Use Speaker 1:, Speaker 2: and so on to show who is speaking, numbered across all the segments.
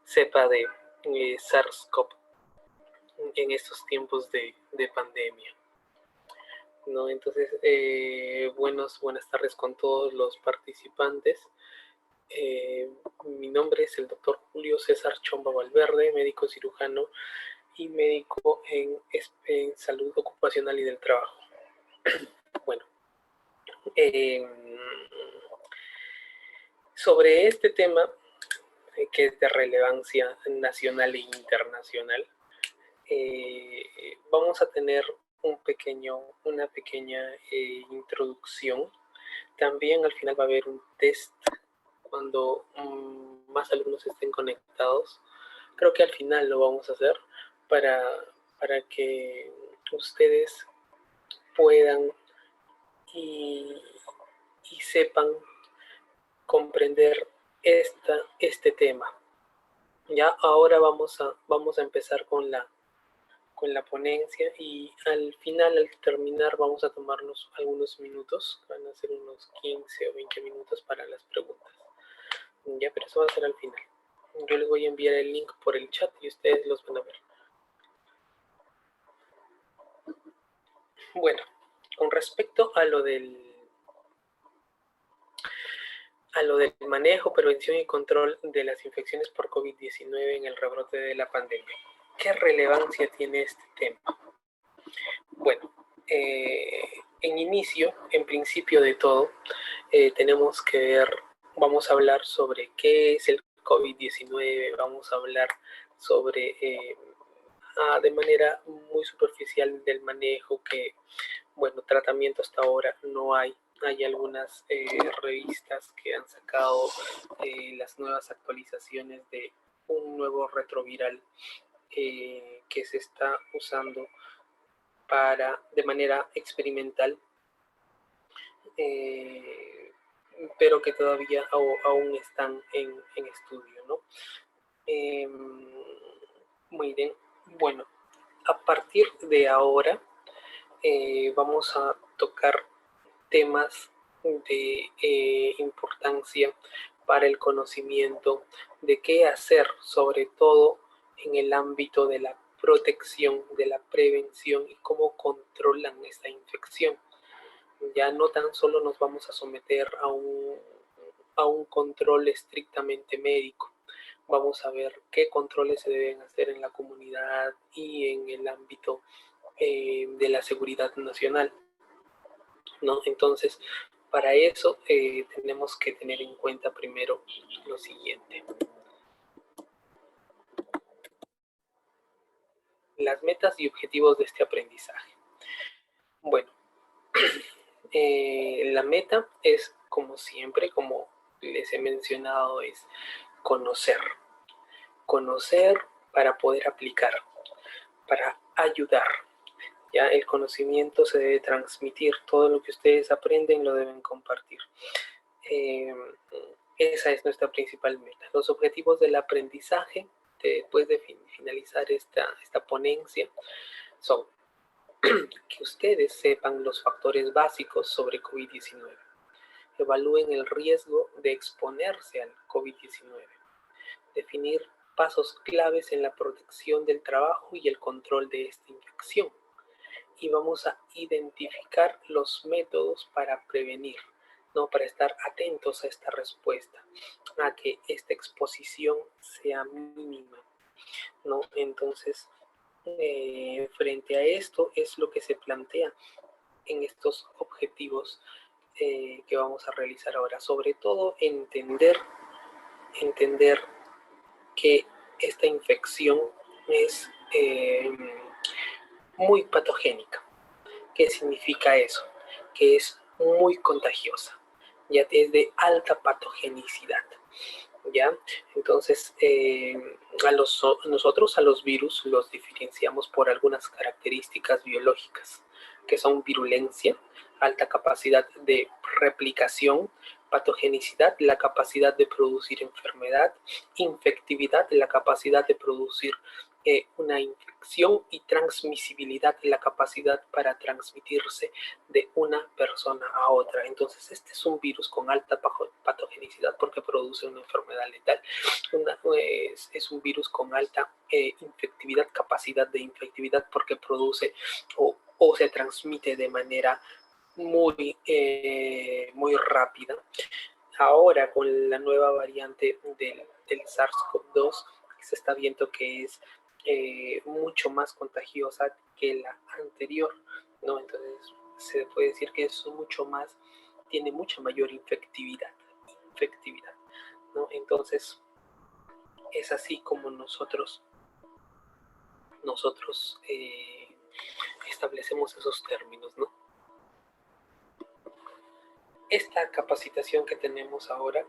Speaker 1: cepa de SARS-CoV en estos tiempos de pandemia, ¿no? Entonces, buenas tardes con todos los participantes. Mi nombre es el doctor Julio César Chomba Valverde, médico cirujano y médico en salud ocupacional y del trabajo. Bueno, sobre este tema, que es de relevancia nacional e internacional, vamos a tener una pequeña introducción. También al final va a haber un test cuando más alumnos estén conectados. Creo que al final lo vamos a hacer para que ustedes puedan y sepan comprender este tema. Ya ahora vamos a empezar con la ponencia, y al final, al terminar, vamos a tomarnos algunos minutos, van a ser unos 15 o 20 minutos para las preguntas. Ya, pero eso va a ser al final. Yo les voy a enviar el link por el chat y ustedes los van a ver. Bueno, con respecto a lo del manejo, prevención y control de las infecciones por COVID-19 en el rebrote de la pandemia, ¿qué relevancia tiene este tema? Bueno, en inicio, en principio de todo, tenemos que ver, vamos a hablar sobre qué es el COVID-19, vamos a hablar sobre, de manera muy superficial, del manejo, que, bueno, tratamiento hasta ahora no hay. Hay algunas revistas que han sacado las nuevas actualizaciones de un nuevo retroviral que se está usando de manera experimental, pero que todavía aún están en estudio, ¿no? Muy bien, bueno, a partir de ahora vamos a tocar temas de importancia para el conocimiento de qué hacer, sobre todo en el ámbito de la protección, de la prevención y cómo controlan esta infección. Ya no tan solo nos vamos a someter a un control estrictamente médico, vamos a ver qué controles se deben hacer en la comunidad y en el ámbito de la seguridad nacional, ¿no? Entonces, para eso tenemos que tener en cuenta primero lo siguiente. Las metas y objetivos de este aprendizaje. Bueno, la meta es, como siempre, como les he mencionado, es conocer. Conocer para poder aplicar, para ayudar. Ya el conocimiento se debe transmitir, todo lo que ustedes aprenden lo deben compartir. Esa es nuestra principal meta. Los objetivos del aprendizaje, después de finalizar esta ponencia, son que ustedes sepan los factores básicos sobre COVID-19, evalúen el riesgo de exponerse al COVID-19, definir pasos claves en la protección del trabajo y el control de esta infección, y vamos a identificar los métodos para prevenir, ¿no? Para estar atentos a esta respuesta, a que esta exposición sea mínima, ¿no? Entonces, frente a esto es lo que se plantea en estos objetivos que vamos a realizar ahora. Sobre todo, entender que esta infección es muy patogénica. ¿Qué significa eso? Que es muy contagiosa, ya es de alta patogenicidad, ¿ya? Entonces, nosotros a los virus los diferenciamos por algunas características biológicas, que son virulencia, alta capacidad de replicación, patogenicidad, la capacidad de producir enfermedad, infectividad, la capacidad de producir una infección y transmisibilidad de la capacidad para transmitirse de una persona a otra. Entonces, este es un virus con alta patogenicidad porque produce una enfermedad letal. Es un virus con alta infectividad, capacidad de infectividad porque produce o se transmite de manera muy rápida. Ahora, con la nueva variante del SARS-CoV-2, se está viendo que es mucho más contagiosa que la anterior, ¿no? Entonces, se puede decir que es tiene mucha mayor infectividad, ¿no? Entonces, es así como nosotros establecemos esos términos, ¿no? Esta capacitación que tenemos ahora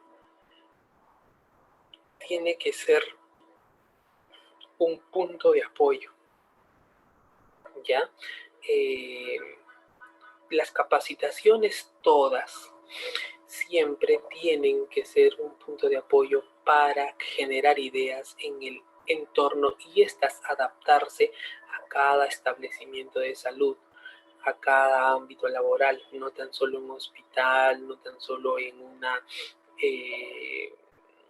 Speaker 1: tiene que ser un punto de apoyo, ¿ya? Las capacitaciones todas siempre tienen que ser un punto de apoyo para generar ideas en el entorno y estas adaptarse a cada establecimiento de salud, a cada ámbito laboral, no tan solo en un hospital, no tan solo en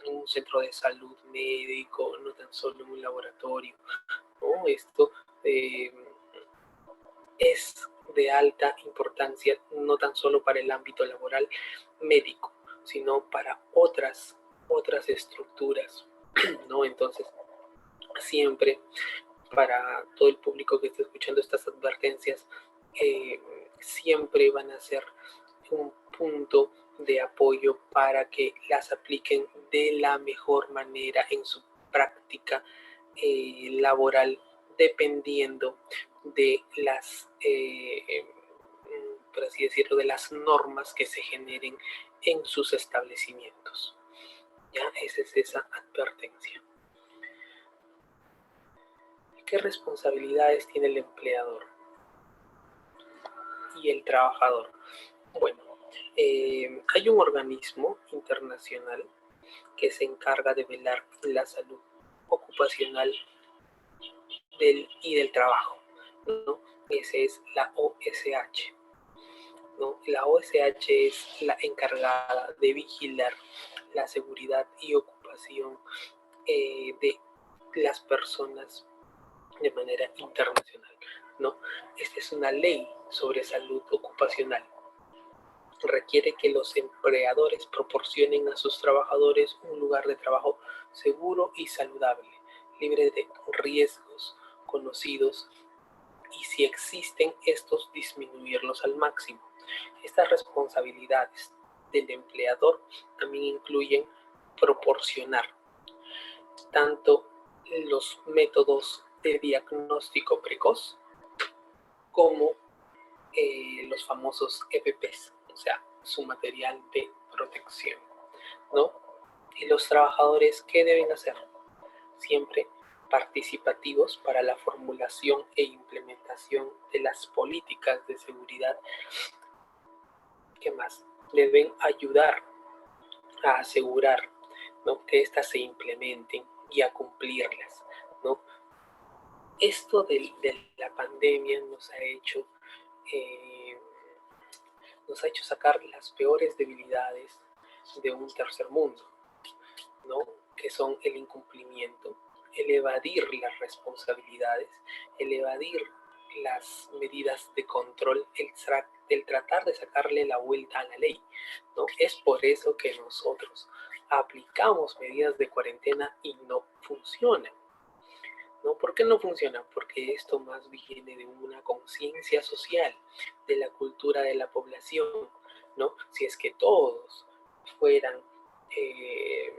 Speaker 1: un centro de salud médico, no tan solo en un laboratorio, ¿no? Esto eh, es de alta importancia, no tan solo para el ámbito laboral médico, sino para otras estructuras, ¿no? Entonces, siempre para todo el público que está escuchando estas advertencias, siempre van a ser un punto de apoyo para que las apliquen de la mejor manera en su práctica laboral, dependiendo de por así decirlo, de las normas que se generen en sus establecimientos. Ya, esa es esa advertencia. ¿Qué responsabilidades tiene el empleador y el trabajador? Bueno, hay un organismo internacional que se encarga de velar la salud ocupacional y del trabajo, ¿no? Ese es la OSH, ¿no? La OSH es la encargada de vigilar la seguridad y ocupación de las personas de manera internacional, ¿no? Esta es una ley sobre salud ocupacional. Requiere que los empleadores proporcionen a sus trabajadores un lugar de trabajo seguro y saludable, libre de riesgos conocidos y si existen estos disminuirlos al máximo. Estas responsabilidades del empleador también incluyen proporcionar tanto los métodos de diagnóstico precoz como los famosos EPPs, o sea, su material de protección, ¿no? Y los trabajadores, ¿qué deben hacer? Siempre participativos para la formulación e implementación de las políticas de seguridad. ¿Qué más? Deben ayudar a asegurar, ¿no?, que éstas se implementen y a cumplirlas, ¿no? Esto de la pandemia eh, nos ha hecho sacar las peores debilidades de un tercer mundo, ¿no? Que son el incumplimiento, el evadir las responsabilidades, el evadir las medidas de control, el tratar de sacarle la vuelta a la ley, ¿no? Es por eso que nosotros aplicamos medidas de cuarentena y no funcionan, ¿no? ¿Por qué no funciona? Porque esto más viene de una conciencia social, de la cultura de la población, ¿no? Si es que todos fueran, eh,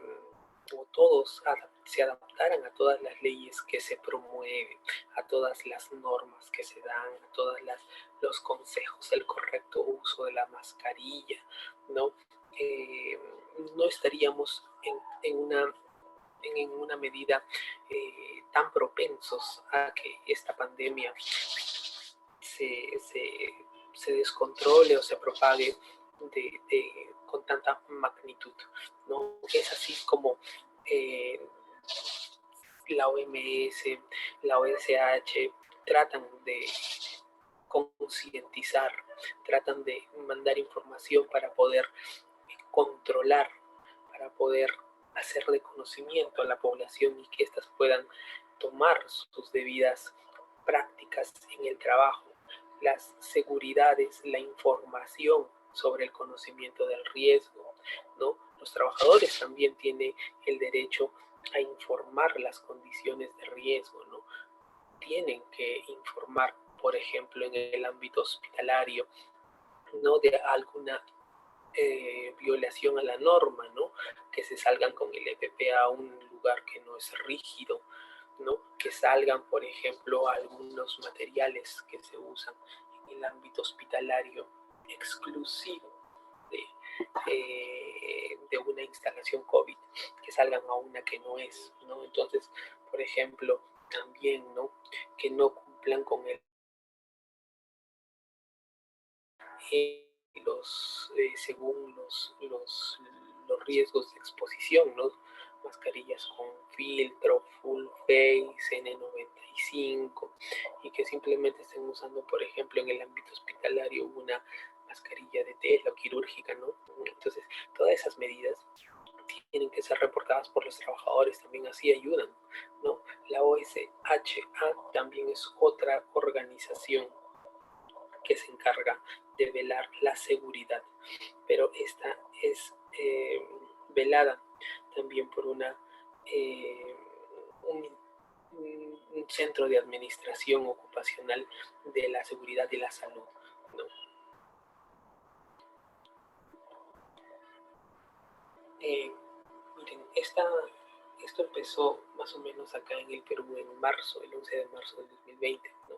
Speaker 1: o todos se adaptaran a todas las leyes que se promueven, a todas las normas que se dan, a todos los consejos, el correcto uso de la mascarilla, ¿no? No estaríamos en una medida tan propensos a que esta pandemia se descontrole o se propague con tanta magnitud, ¿no? Es así como la OMS, la OSH tratan de concientizar, tratan de mandar información para poder controlar, para poder hacer de conocimiento a la población y que éstas puedan tomar sus debidas prácticas en el trabajo, las seguridades, la información sobre el conocimiento del riesgo, ¿no? Los trabajadores también tienen el derecho a informar las condiciones de riesgo, ¿no? Tienen que informar, por ejemplo, en el ámbito hospitalario, ¿no? De alguna violación a la norma, ¿no? Que se salgan con el EPP a un lugar que no es rígido, ¿no? Que salgan, por ejemplo, algunos materiales que se usan en el ámbito hospitalario exclusivo de una instalación COVID, que salgan a una que no es, ¿no? Entonces, por ejemplo, también, ¿no? Que no cumplan con el según los riesgos de exposición, ¿no? Mascarillas con filtro, full face, N95, y que simplemente estén usando, por ejemplo, en el ámbito hospitalario una mascarilla de tela o quirúrgica, ¿no? Entonces, todas esas medidas tienen que ser reportadas por los trabajadores, también así ayudan, ¿no? La OSHA también es otra organización que se encarga de velar la seguridad, pero esta es velada también por eh, un, un, centro de administración ocupacional de la seguridad y la salud, ¿no? Miren, esto empezó más o menos acá en el Perú en marzo, el 11 de marzo del 2020, ¿no?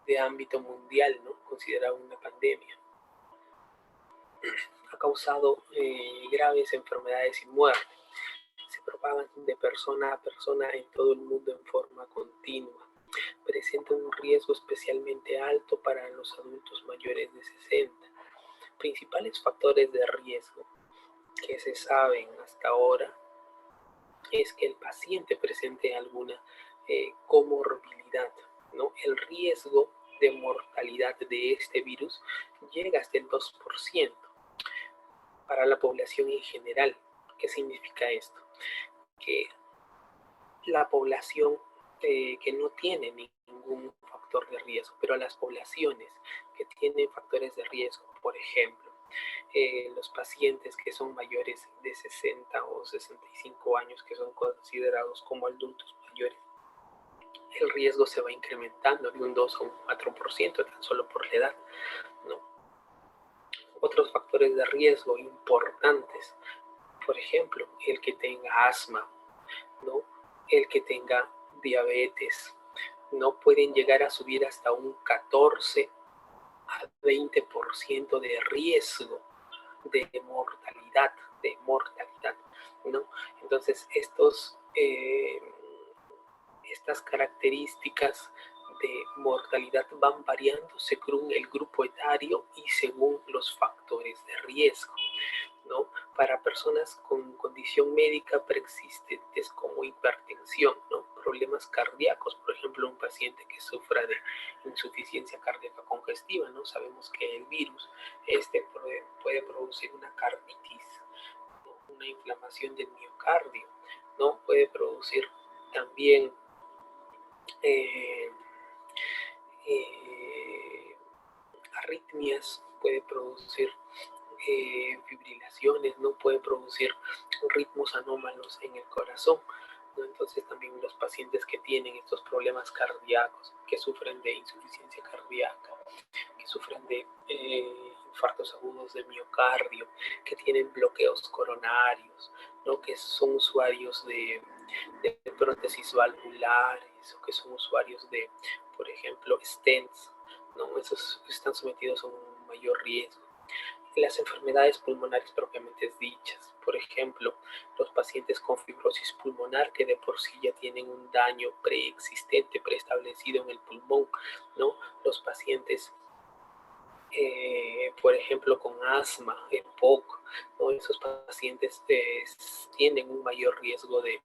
Speaker 1: De ámbito mundial, ¿no? Considerado una pandemia. Ha causado graves enfermedades y muerte. Se propagan de persona a persona en todo el mundo en forma continua. Presenta un riesgo especialmente alto para los adultos mayores de 60. Principales factores de riesgo que se saben hasta ahora es que el paciente presente alguna comorbilidad, ¿no? El riesgo de mortalidad de este virus llega hasta el 2% para la población en general. ¿Qué significa esto? Que la población que no tiene ningún factor de riesgo, pero las poblaciones que tienen factores de riesgo, por ejemplo, los pacientes que son mayores de 60 o 65 años, que son considerados como adultos mayores, el riesgo se va incrementando de un 2 a un 4% tan solo por la edad, ¿no? Otros factores de riesgo importantes, por ejemplo, el que tenga asma, ¿no? El que tenga diabetes, no pueden llegar a subir hasta un 14 a 20% de riesgo de mortalidad, ¿no? Entonces, estas características de mortalidad van variando según el grupo etario y según los factores de riesgo, ¿no? Para personas con condición médica preexistentes como hipertensión, ¿no? Problemas cardíacos, por ejemplo, un paciente que sufra de insuficiencia cardíaca congestiva, ¿no? Sabemos que el virus puede producir una carditis, ¿no? Una inflamación del miocardio, ¿no? Puede producir también eh, eh, arritmias, puede producir fibrilaciones, no puede producir ritmos anómalos en el corazón, ¿no? Entonces también los pacientes que tienen estos problemas cardíacos, que sufren de insuficiencia cardíaca, que sufren de infartos agudos de miocardio, que tienen bloqueos coronarios, ¿no? Que son usuarios de prótesis valvulares o que son usuarios de, por ejemplo, stents, ¿no? Esos están sometidos a un mayor riesgo. Las enfermedades pulmonares propiamente dichas, por ejemplo, los pacientes con fibrosis pulmonar que de por sí ya tienen un daño preexistente, preestablecido en el pulmón, ¿no? Los pacientes por ejemplo, con asma, EPOC, ¿no? Esos pacientes tienen un mayor riesgo de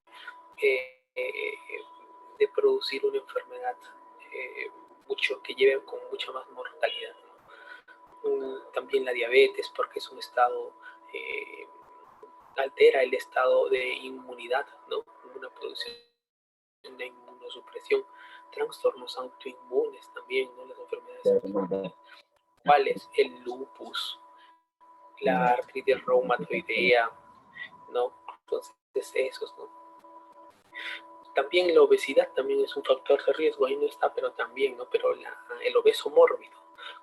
Speaker 1: producir una enfermedad que lleve con mucha más mortalidad, ¿no? También la diabetes, porque es un estado, altera el estado de inmunidad, ¿no? Una producción de inmunosupresión, trastornos autoinmunes también, ¿no? Las enfermedades autoinmunes, ¿cuáles? El lupus, la artritis reumatoidea, ¿no? Entonces, esos, ¿no? También la obesidad también es un factor de riesgo, ahí no está, pero también, ¿no? Pero el obeso mórbido,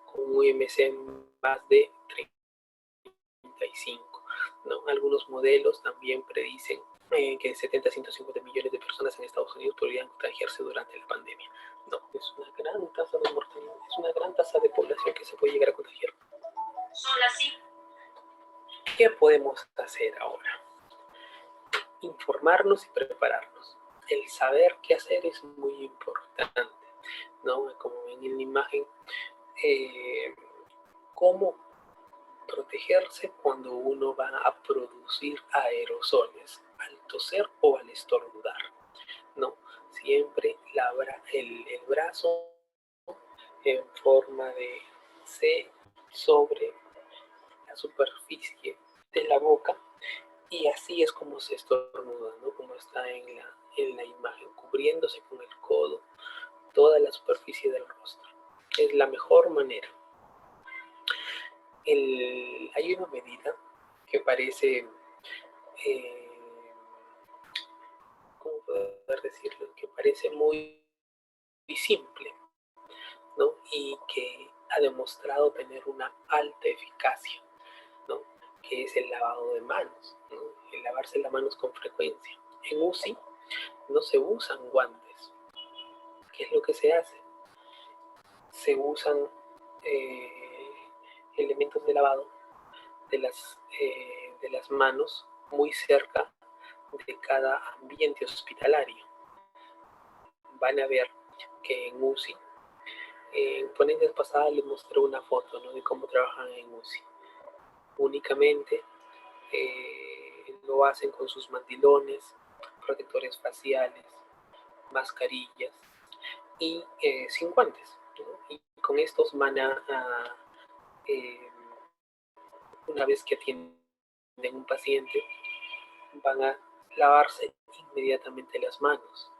Speaker 1: con un IMC más de 35, ¿no? Algunos modelos también predicen que 70 a 150 millones de personas en Estados Unidos podrían contagiarse durante la pandemia. No, es una gran tasa de mortalidad, es una gran tasa de población que se puede llegar a contagiar. Son así. ¿Qué podemos hacer ahora? Informarnos y prepararnos. El saber qué hacer es muy importante, ¿no? Como ven en la imagen, cómo protegerse cuando uno va a producir aerosoles, al toser o al estornudar, ¿no? Siempre el brazo en forma de C sobre la superficie de la boca, y así es como se estornuda, ¿no? Como está en la imagen, cubriéndose con el codo toda la superficie del rostro. Es la mejor manera. Hay una medida que parece, ¿cómo poder decirlo? Que parece muy, muy simple, ¿no? Y que ha demostrado tener una alta eficacia, ¿no? Que es el lavado de manos, ¿no? El lavarse las manos con frecuencia. En UCI no se usan guantes. ¿Qué es lo que se hace? Se usan elementos de lavado de las manos muy cerca de cada ambiente hospitalario. Van a ver que en UCI, en ponencias pasadas les mostré una foto, ¿no? De cómo trabajan en UCI. Únicamente lo hacen con sus mandilones, protectores faciales, mascarillas y sin guantes, ¿no? Y con estos van una vez que atienden un paciente, van a lavarse inmediatamente las manos.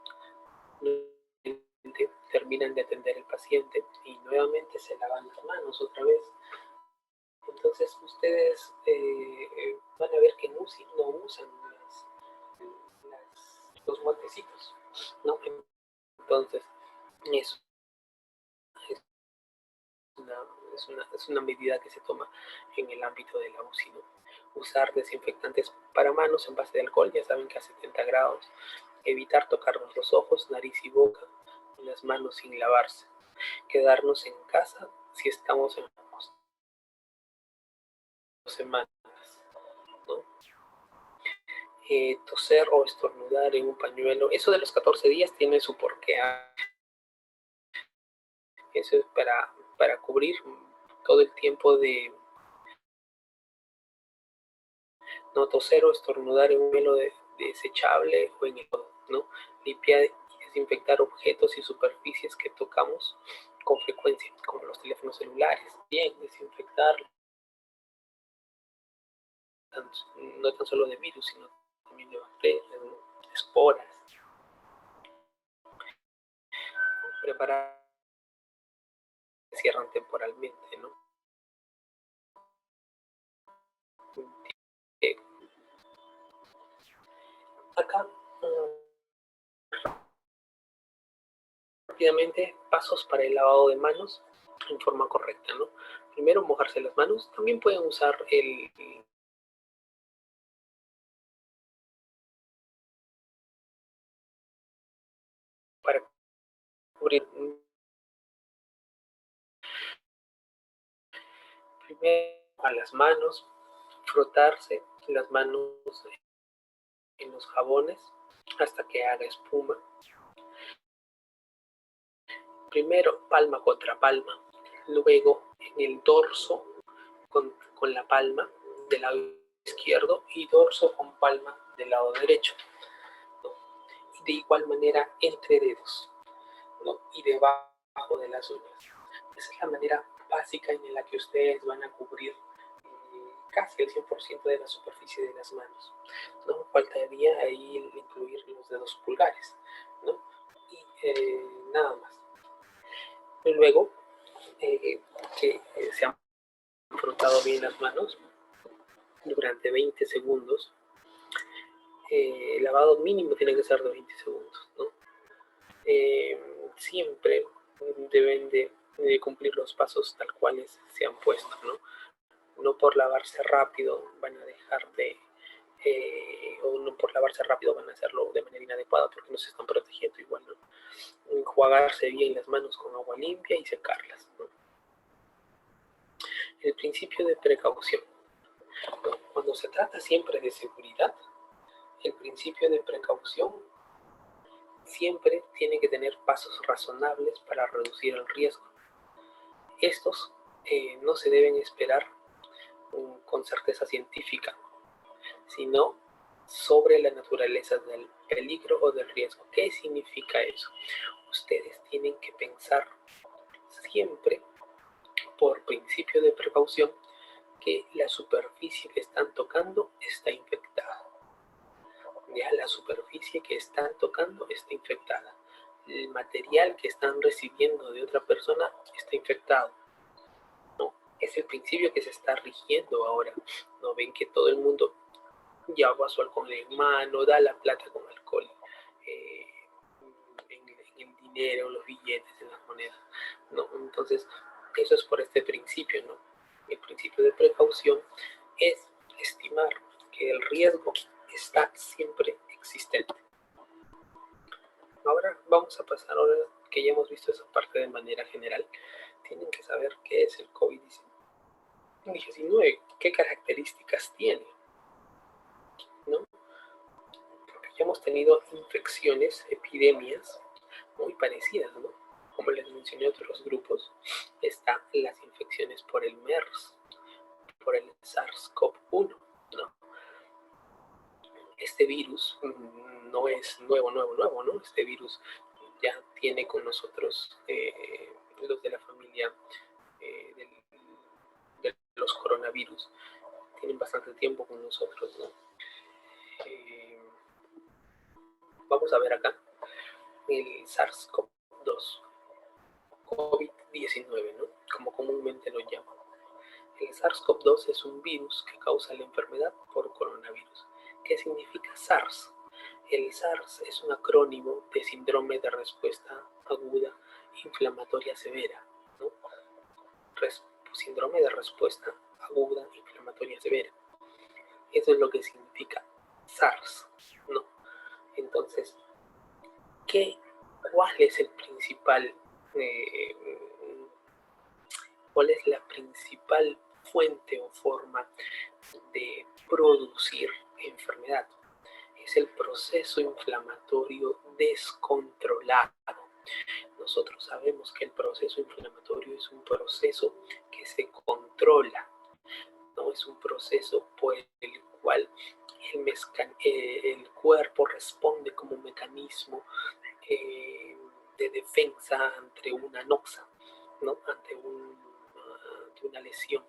Speaker 1: Terminan de atender al paciente y nuevamente se lavan las manos otra vez. Entonces ustedes van a ver que en UCI no usan los guantecitos, ¿no? Entonces, eso es una medida que se toma en el ámbito de la UCI, ¿no? Usar desinfectantes para manos en base de alcohol, ya saben que a 70 grados. Evitar tocarnos los ojos, nariz y boca, y las manos sin lavarse. Quedarnos en casa si estamos en 2 semanas, ¿no? Toser o estornudar en un pañuelo, eso de los 14 días tiene su porqué. Eso es para cubrir todo el tiempo de no toser o estornudar en un pañuelo desechable o en el lodo, ¿no? Limpiar y desinfectar objetos y superficies que tocamos con frecuencia, como los teléfonos celulares. Bien, desinfectarlos, no tan solo de virus, sino también de bacterias, ¿no? Esporas. Preparar, cierran temporalmente, ¿no? Eh, Acá, rápidamente, pasos para el lavado de manos en forma correcta, ¿no? Primero, mojarse las manos. También pueden usar para cubrir. Primero, a las manos, frotarse las manos en los jabones hasta que haga espuma. Primero, palma contra palma. Luego, en el dorso con la palma del lado izquierdo y dorso con palma del lado derecho, ¿no? De igual manera entre dedos. ¿no? Y debajo de las uñas. Esa es la manera básica en la que ustedes van a cubrir casi el 100% de la superficie de las manos, ¿no? Faltaría ahí incluir los dedos pulgares, ¿no? Y nada más. Y luego que se han frotado bien las manos durante 20 segundos, el lavado mínimo tiene que ser de 20 segundos, ¿no? Siempre deben de cumplir los pasos tal cuales se han puesto, ¿no? No por lavarse rápido van a dejar de, o no por lavarse rápido van a hacerlo de manera inadecuada porque no se están protegiendo igual, ¿no? Enjuagarse bien las manos con agua limpia y secarlas, ¿no? El principio de precaución. Cuando se trata siempre de seguridad, el principio de precaución siempre tiene que tener pasos razonables para reducir el riesgo. Estos no se deben esperar con certeza científica, sino sobre la naturaleza del peligro o del riesgo. ¿Qué significa eso? Ustedes tienen que pensar siempre, por principio de precaución, que la superficie que están tocando está infectada. Ya la superficie que están tocando está infectada. El material que están recibiendo de otra persona está infectado. No, es el principio que se está rigiendo ahora. No ven que todo el mundo lleva su alcohol en mano, da la plata con alcohol, en el dinero, en los billetes, en las monedas, ¿no? Entonces, eso es por este principio, ¿no? El principio de precaución es estimar que el riesgo está siempre existente. Ahora vamos a pasar, ahora que ya hemos visto esa parte de manera general, tienen que saber qué es el COVID-19, qué características tiene, ¿no? Porque ya hemos tenido infecciones, epidemias muy parecidas, ¿no? Como les mencioné, otros grupos, están las infecciones por el MERS, por el SARS-CoV-1, ¿no? Este virus no es nuevo, ¿no? Este virus ya tiene con nosotros los de la familia de los coronavirus, tienen bastante tiempo con nosotros, ¿no? Vamos a ver acá el SARS-CoV-2, COVID-19, ¿no? Como comúnmente lo llaman. El SARS-CoV-2 es un virus que causa la enfermedad por coronavirus. ¿Qué significa SARS? El SARS es un acrónimo de síndrome de respuesta aguda inflamatoria severa, ¿no? Síndrome de respuesta aguda inflamatoria severa. Eso es lo que significa SARS, ¿no? Entonces, ¿cuál es el principal, cuál es la principal fuente o forma de producir enfermedad? Es el proceso inflamatorio descontrolado. Nosotros sabemos que el proceso inflamatorio es un proceso que se controla, no es un proceso por el cual el cuerpo responde como un mecanismo de defensa ante una noxa, ¿no? ante una lesión.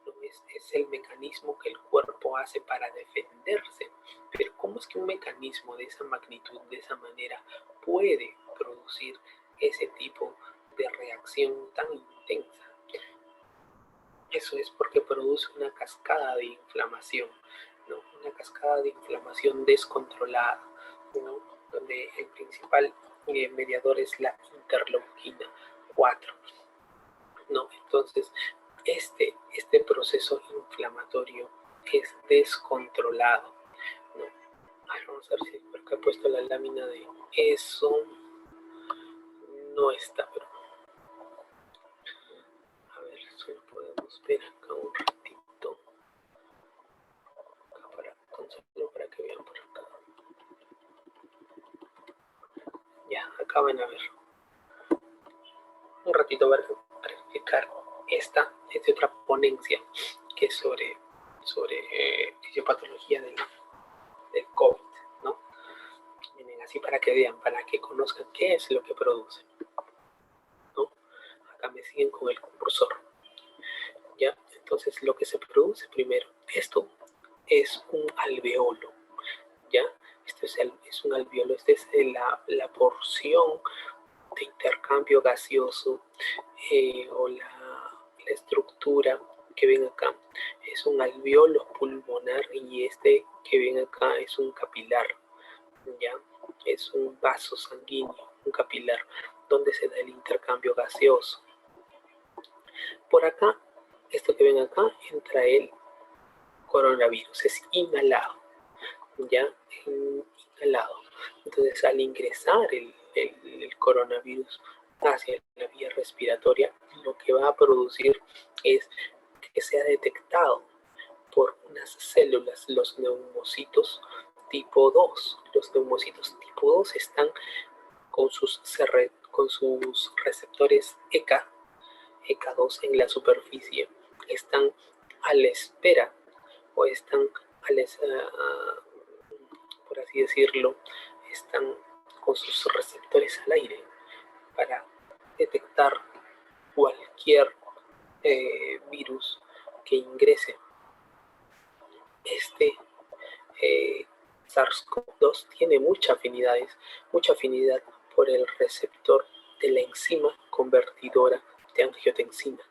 Speaker 1: ¿No? Es el mecanismo que el cuerpo hace para defenderse. Pero ¿cómo es que un mecanismo de esa magnitud, de esa manera, puede producir ese tipo de reacción tan intensa? Eso es porque produce una cascada de inflamación, ¿no? Una cascada de inflamación descontrolada, ¿no? Donde el principal mediador es la interleuquina 4, ¿no? Entonces, este proceso inflamatorio es descontrolado, ¿no? Vamos a ver si por acá he puesto la lámina de eso. No está, pero a ver, solo podemos ver acá un ratito. Acá solo para que vean por acá. Ya, acá van a ver. Un ratito para explicar. Esta es de otra ponencia que es sobre fisiopatología del COVID, ¿no? Miren, así para que vean, para que conozcan qué es lo que produce. acá me siguen con el cursor. ¿Ya? Entonces lo que se produce primero, esto es un alveolo, ¿ya? Esto es un alveolo, esta es la porción de intercambio gaseoso o la estructura que ven acá. Es un alveolo pulmonar y este que ven acá es un capilar, ¿ya? Es un vaso sanguíneo, un capilar, donde se da el intercambio gaseoso. Por acá, esto que ven acá, entra el coronavirus, es inhalado, ¿ya? Inhalado. Entonces, al ingresar el coronavirus hacia la vía respiratoria, lo que va a producir es que sea detectado por unas células, los neumocitos tipo 2. Los neumocitos tipo 2 están con sus receptores ECA2 en la superficie, están a la espera o están por así decirlo, están con sus receptores al aire para detectar cualquier virus que ingrese. Este SARS-CoV-2 tiene mucha afinidad por el receptor de la enzima convertidora de angiotensina,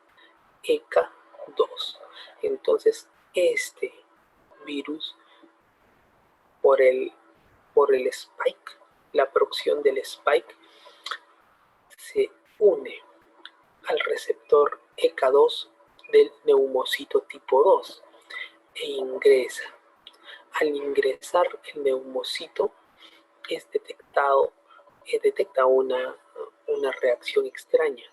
Speaker 1: ECA2. Entonces, este virus, por el spike, la producción del spike, se une al receptor ECA2 del neumocito tipo 2 e ingresa. Al ingresar el neumocito, detecta una reacción extraña.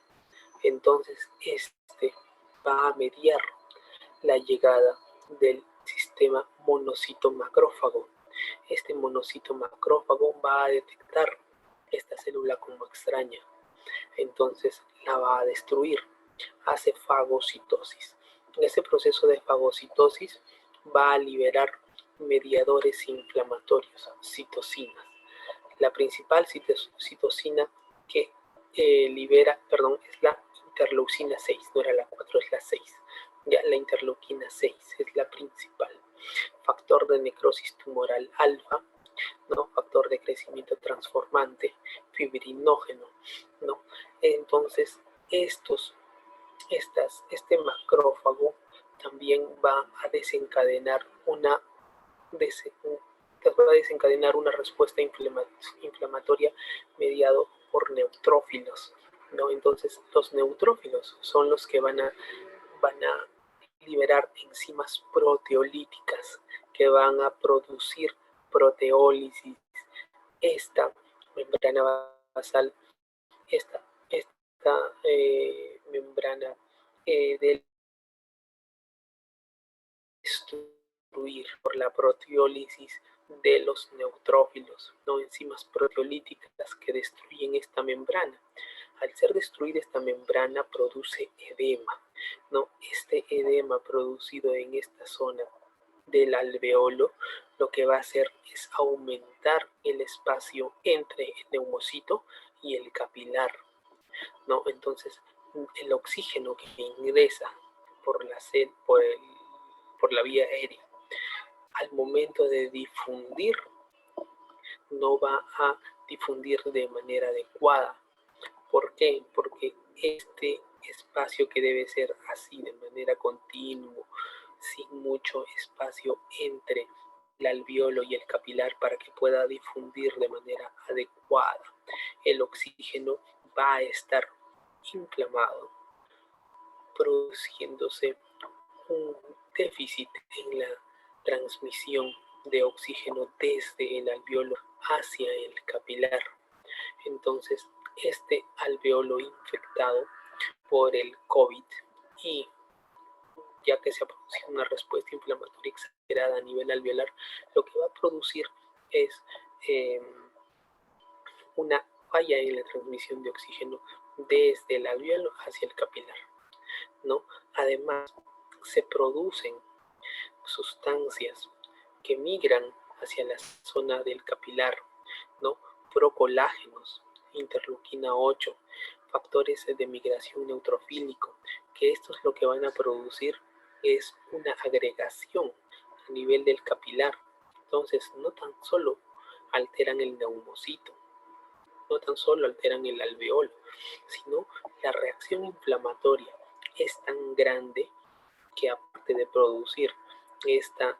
Speaker 1: Entonces, este va a mediar la llegada del sistema monocito macrófago. Este monocito macrófago va a detectar esta célula como extraña. Entonces la va a destruir. Hace fagocitosis. En ese proceso de fagocitosis va a liberar mediadores inflamatorios, citocinas. La principal citocina que libera, es la interleucina 6, no era la 4, es la 6. Ya la interleuquina 6 es la principal. Factor de necrosis tumoral alfa, ¿no? Factor de crecimiento transformante, fibrinógeno, ¿no? Entonces, este macrófago también va a desencadenar una respuesta inflamatoria mediado por neutrófilos, ¿no? Entonces, los neutrófilos son los que van a liberar enzimas proteolíticas que van a producir proteólisis. Esta membrana basal, esta membrana del destruir por la proteólisis de los neutrófilos, no enzimas proteolíticas que destruyen esta membrana. Al ser destruida esta membrana produce edema, ¿no? Este edema producido en esta zona del alveolo lo que va a hacer es aumentar el espacio entre el neumocito y el capilar, ¿no? Entonces el oxígeno que ingresa por la vía aérea al momento de difundir no va a difundir de manera adecuada. ¿Por qué? Porque este espacio que debe ser así de manera continua, sin mucho espacio entre el alveolo y el capilar para que pueda difundir de manera adecuada, el oxígeno va a estar inflamado, produciéndose un déficit en la transmisión de oxígeno desde el alveolo hacia el capilar. Entonces, este alveolo infectado por el COVID y ya que se ha producido una respuesta inflamatoria exagerada a nivel alveolar, lo que va a producir es una falla en la transmisión de oxígeno desde el alveolo hacia el capilar, ¿no? Además, se producen sustancias que migran hacia la zona del capilar, ¿no? Procolágenos, interleuquina 8, factores de migración neutrofílico, que estos lo que van a producir es una agregación a nivel del capilar. Entonces, no tan solo alteran el neumocito, no tan solo alteran el alveolo, sino la reacción inflamatoria es tan grande que aparte de producir esta,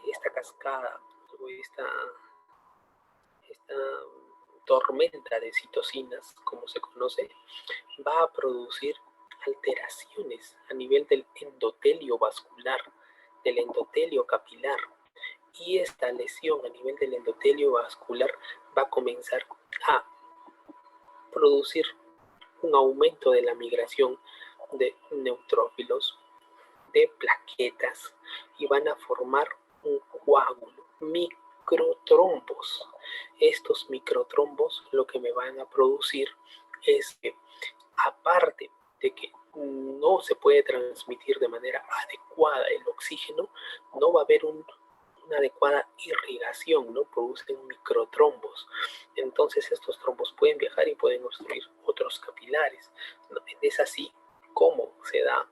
Speaker 1: esta cascada o esta tormenta de citocinas, como se conoce, va a producir alteraciones a nivel del endotelio vascular, del endotelio capilar. Y esta lesión a nivel del endotelio vascular va a comenzar a producir un aumento de la migración de neutrófilos, de plaquetas, y van a formar un coágulo, microtrombos. Estos microtrombos lo que me van a producir es que, aparte de que no se puede transmitir de manera adecuada el oxígeno, no va a haber una adecuada irrigación, ¿no? Producen microtrombos. Entonces estos trombos pueden viajar y pueden obstruir otros capilares. ¿No? Es así como se da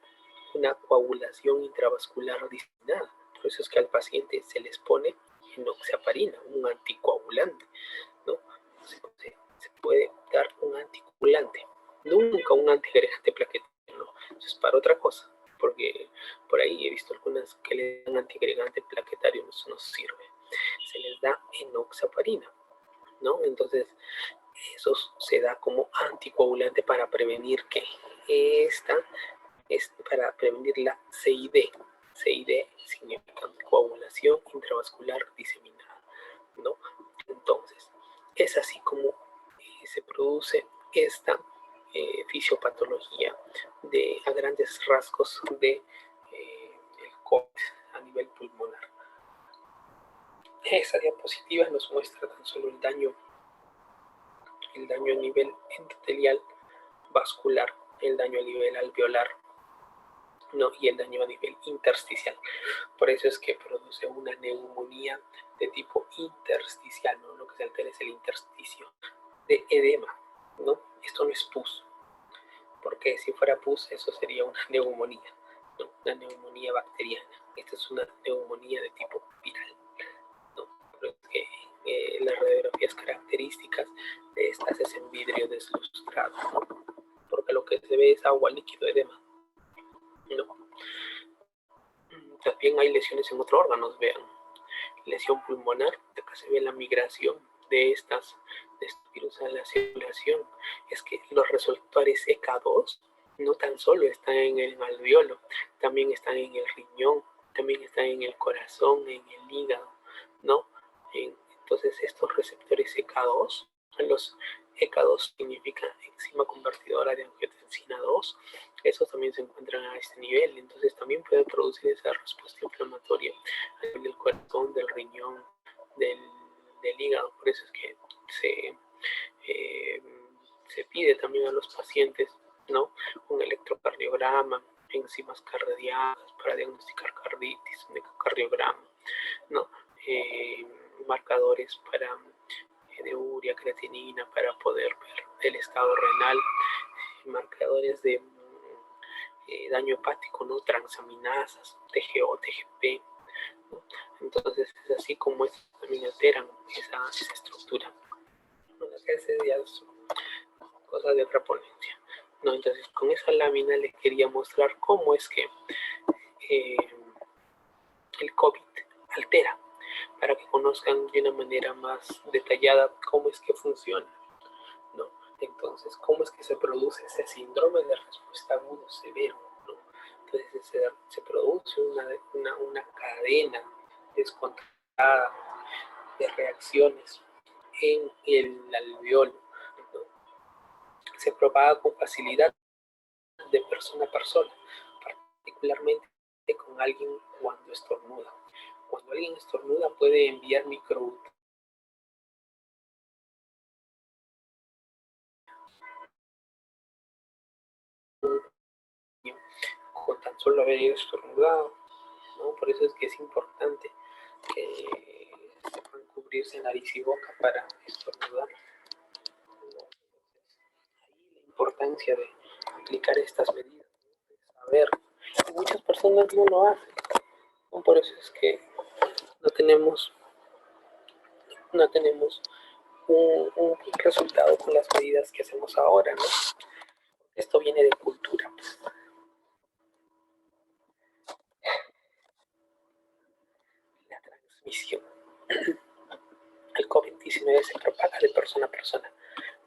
Speaker 1: una coagulación intravascular diseminada. Por eso es que al paciente se les pone enoxaparina, un anticoagulante, ¿no? Se puede dar un anticoagulante, nunca un antiagregante plaquetario, ¿no? Eso es para otra cosa, porque por ahí he visto algunas que le dan antiagregante plaquetario, eso no sirve. Se les da enoxaparina, ¿no? Entonces, eso se da como anticoagulante para prevenir que esta es para prevenir la CID. CID significa coagulación intravascular diseminada, ¿no? Entonces, es así como se produce esta fisiopatología a grandes rasgos de el COVID a nivel pulmonar. Esa diapositiva nos muestra tan solo el daño a nivel endotelial vascular, el daño a nivel alveolar, ¿no? Y el daño a nivel intersticial. Por eso es que produce una neumonía de tipo intersticial, ¿no? Lo que se altera es el intersticio de edema, ¿no? Esto no es pus, porque si fuera pus eso sería una neumonía, ¿no? Una neumonía bacteriana. Esta es una neumonía de tipo viral, ¿no? Pero es que las radiografías características de estas es en vidrio deslustrado, ¿no? Porque lo que se ve es agua, líquido, edema, ¿no? También hay lesiones en otros órganos, vean. Lesión pulmonar, acá se ve la migración de estos virus a la circulación. Es que los receptores EK2 no tan solo están en el alveolo, también están en el riñón, también están en el corazón, en el hígado, ¿no? Entonces estos receptores EK2, los EK2 significa enzima convertidora de angiotensina 2, esos también se encuentran a este nivel, entonces también puede producir esa respuesta inflamatoria a nivel del corazón, del riñón, del hígado. Por eso es que se pide también a los pacientes, ¿no? Un electrocardiograma, enzimas cardíacas para diagnosticar carditis, un ecocardiograma, ¿no? Marcadores para de urea, creatinina para poder ver el estado renal, marcadores de daño hepático, ¿no? Transaminasas, TGO, TGP, ¿no? Entonces es así como estos también alteran esa estructura. Bueno, ese ya es cosa de otra ponencia, ¿no? Entonces con esa lámina les quería mostrar cómo es que el COVID altera, para que conozcan de una manera más detallada cómo es que funciona, ¿no? Entonces, cómo es que se produce ese síndrome de respuesta agudo severo, ¿no? Entonces se produce una cadena descontrolada de reacciones en el alveolo, ¿no? Se propaga con facilidad de persona a persona, particularmente con alguien cuando estornuda. Cuando alguien estornuda puede enviar micro con tan solo haber estornudado, ¿no? Por eso es que es importante que sepan cubrirse nariz y boca para estornudar, ¿no? Ahí la importancia de aplicar estas medidas, ¿no? De saber. Y muchas personas no lo hacen, ¿no? Por eso es que no tenemos, no tenemos un resultado con las medidas que hacemos ahora, ¿no? Esto viene de cultura, pues. La transmisión. El COVID-19 se propaga de persona a persona,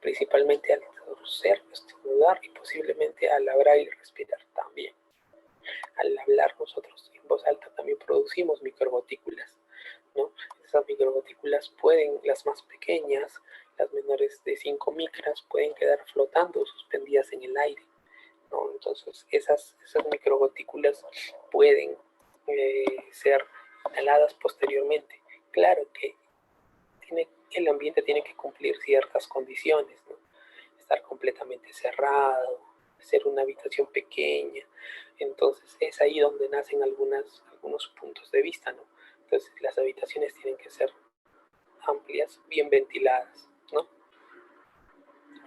Speaker 1: principalmente al toser, estornudar y posiblemente al hablar y respirar también. Al hablar nosotros en voz alta también producimos microgotículas, ¿no? Esas microgotículas pueden, las más pequeñas, las menores de 5 micras, pueden quedar flotando o suspendidas en el aire, ¿no? Entonces esas microgotículas pueden ser inhaladas posteriormente. Claro que el ambiente tiene que cumplir ciertas condiciones, ¿no? Estar completamente cerrado, ser una habitación pequeña. Entonces es ahí donde nacen algunos puntos de vista, ¿no? Entonces las habitaciones tienen que ser amplias, bien ventiladas, ¿no?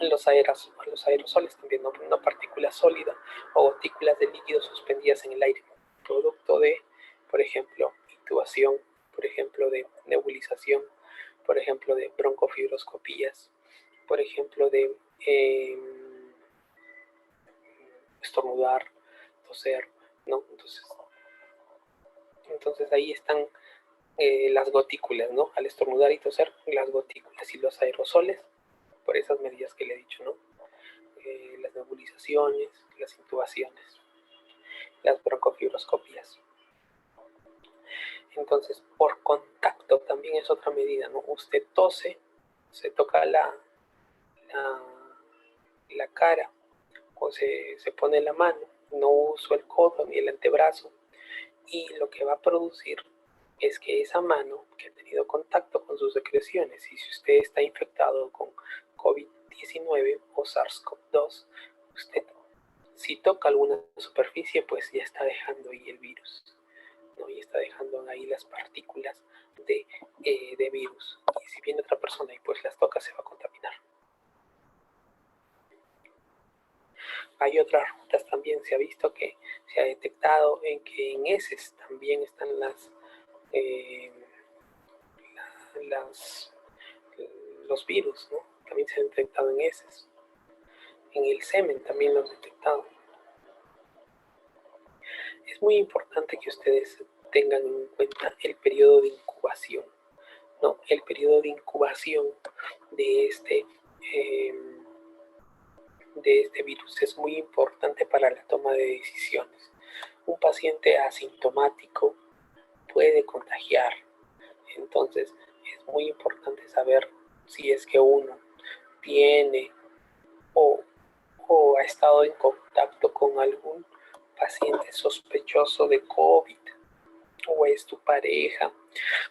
Speaker 1: Los aerosoles también, ¿no? Una partícula sólida o gotículas de líquido suspendidas en el aire, producto de, por ejemplo, intubación, por ejemplo, de nebulización, por ejemplo, de broncofibroscopías, por ejemplo, de estornudar, toser, ¿no? Entonces ahí están las gotículas, ¿no? Al estornudar y toser, las gotículas y los aerosoles, por esas medidas que le he dicho, ¿no? Las nebulizaciones, las intubaciones, las broncofibroscopías. Entonces, por contacto también es otra medida, ¿no? Usted tose, se toca la cara o se pone la mano, no uso el codo ni el antebrazo, y lo que va a producir es que esa mano que ha tenido contacto con sus secreciones, y si usted está infectado con COVID-19 o SARS-CoV-2, usted si toca alguna superficie, pues ya está dejando ahí el virus, ¿no? Y está dejando ahí las partículas de virus. Y si viene otra persona y pues las toca, se va a contaminar. Hay otras rutas también, se ha visto que se ha detectado en que en heces también están los virus, ¿no? También se han detectado en heces. En el semen también lo han detectado. Es muy importante que ustedes tengan en cuenta el periodo de incubación, ¿no? El periodo de incubación de este virus es muy importante para la toma de decisiones. Un paciente asintomático puede contagiar, entonces es muy importante saber si es que uno tiene o ha estado en contacto con algún paciente sospechoso de COVID, o es tu pareja,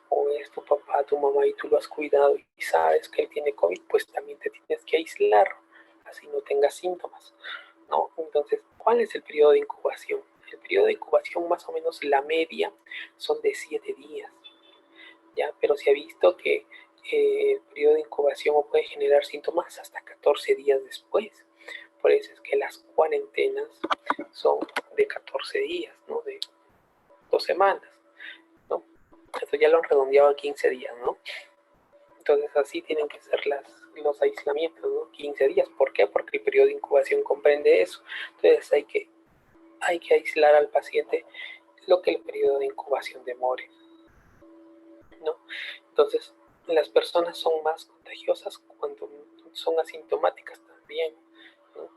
Speaker 1: o es tu papá, tu mamá y tú lo has cuidado y sabes que él tiene COVID, pues también te tienes que aislar, así no tengas síntomas, ¿no? Entonces, ¿cuál es el periodo de incubación? El periodo de incubación, más o menos la media, son de 7 días, ¿ya? Pero se ha visto que el periodo de incubación puede generar síntomas hasta 14 días después. Por eso es que las cuarentenas son de 14 días, ¿no? De 2 semanas, ¿no? Esto ya lo han redondeado a 15 días, ¿no? Entonces así tienen que ser los aislamientos, ¿no? 15 días. ¿Por qué? Porque el periodo de incubación comprende eso. Entonces hay que aislar al paciente lo que el periodo de incubación demore, ¿no? Entonces las personas son más contagiosas cuando son asintomáticas también, ¿no?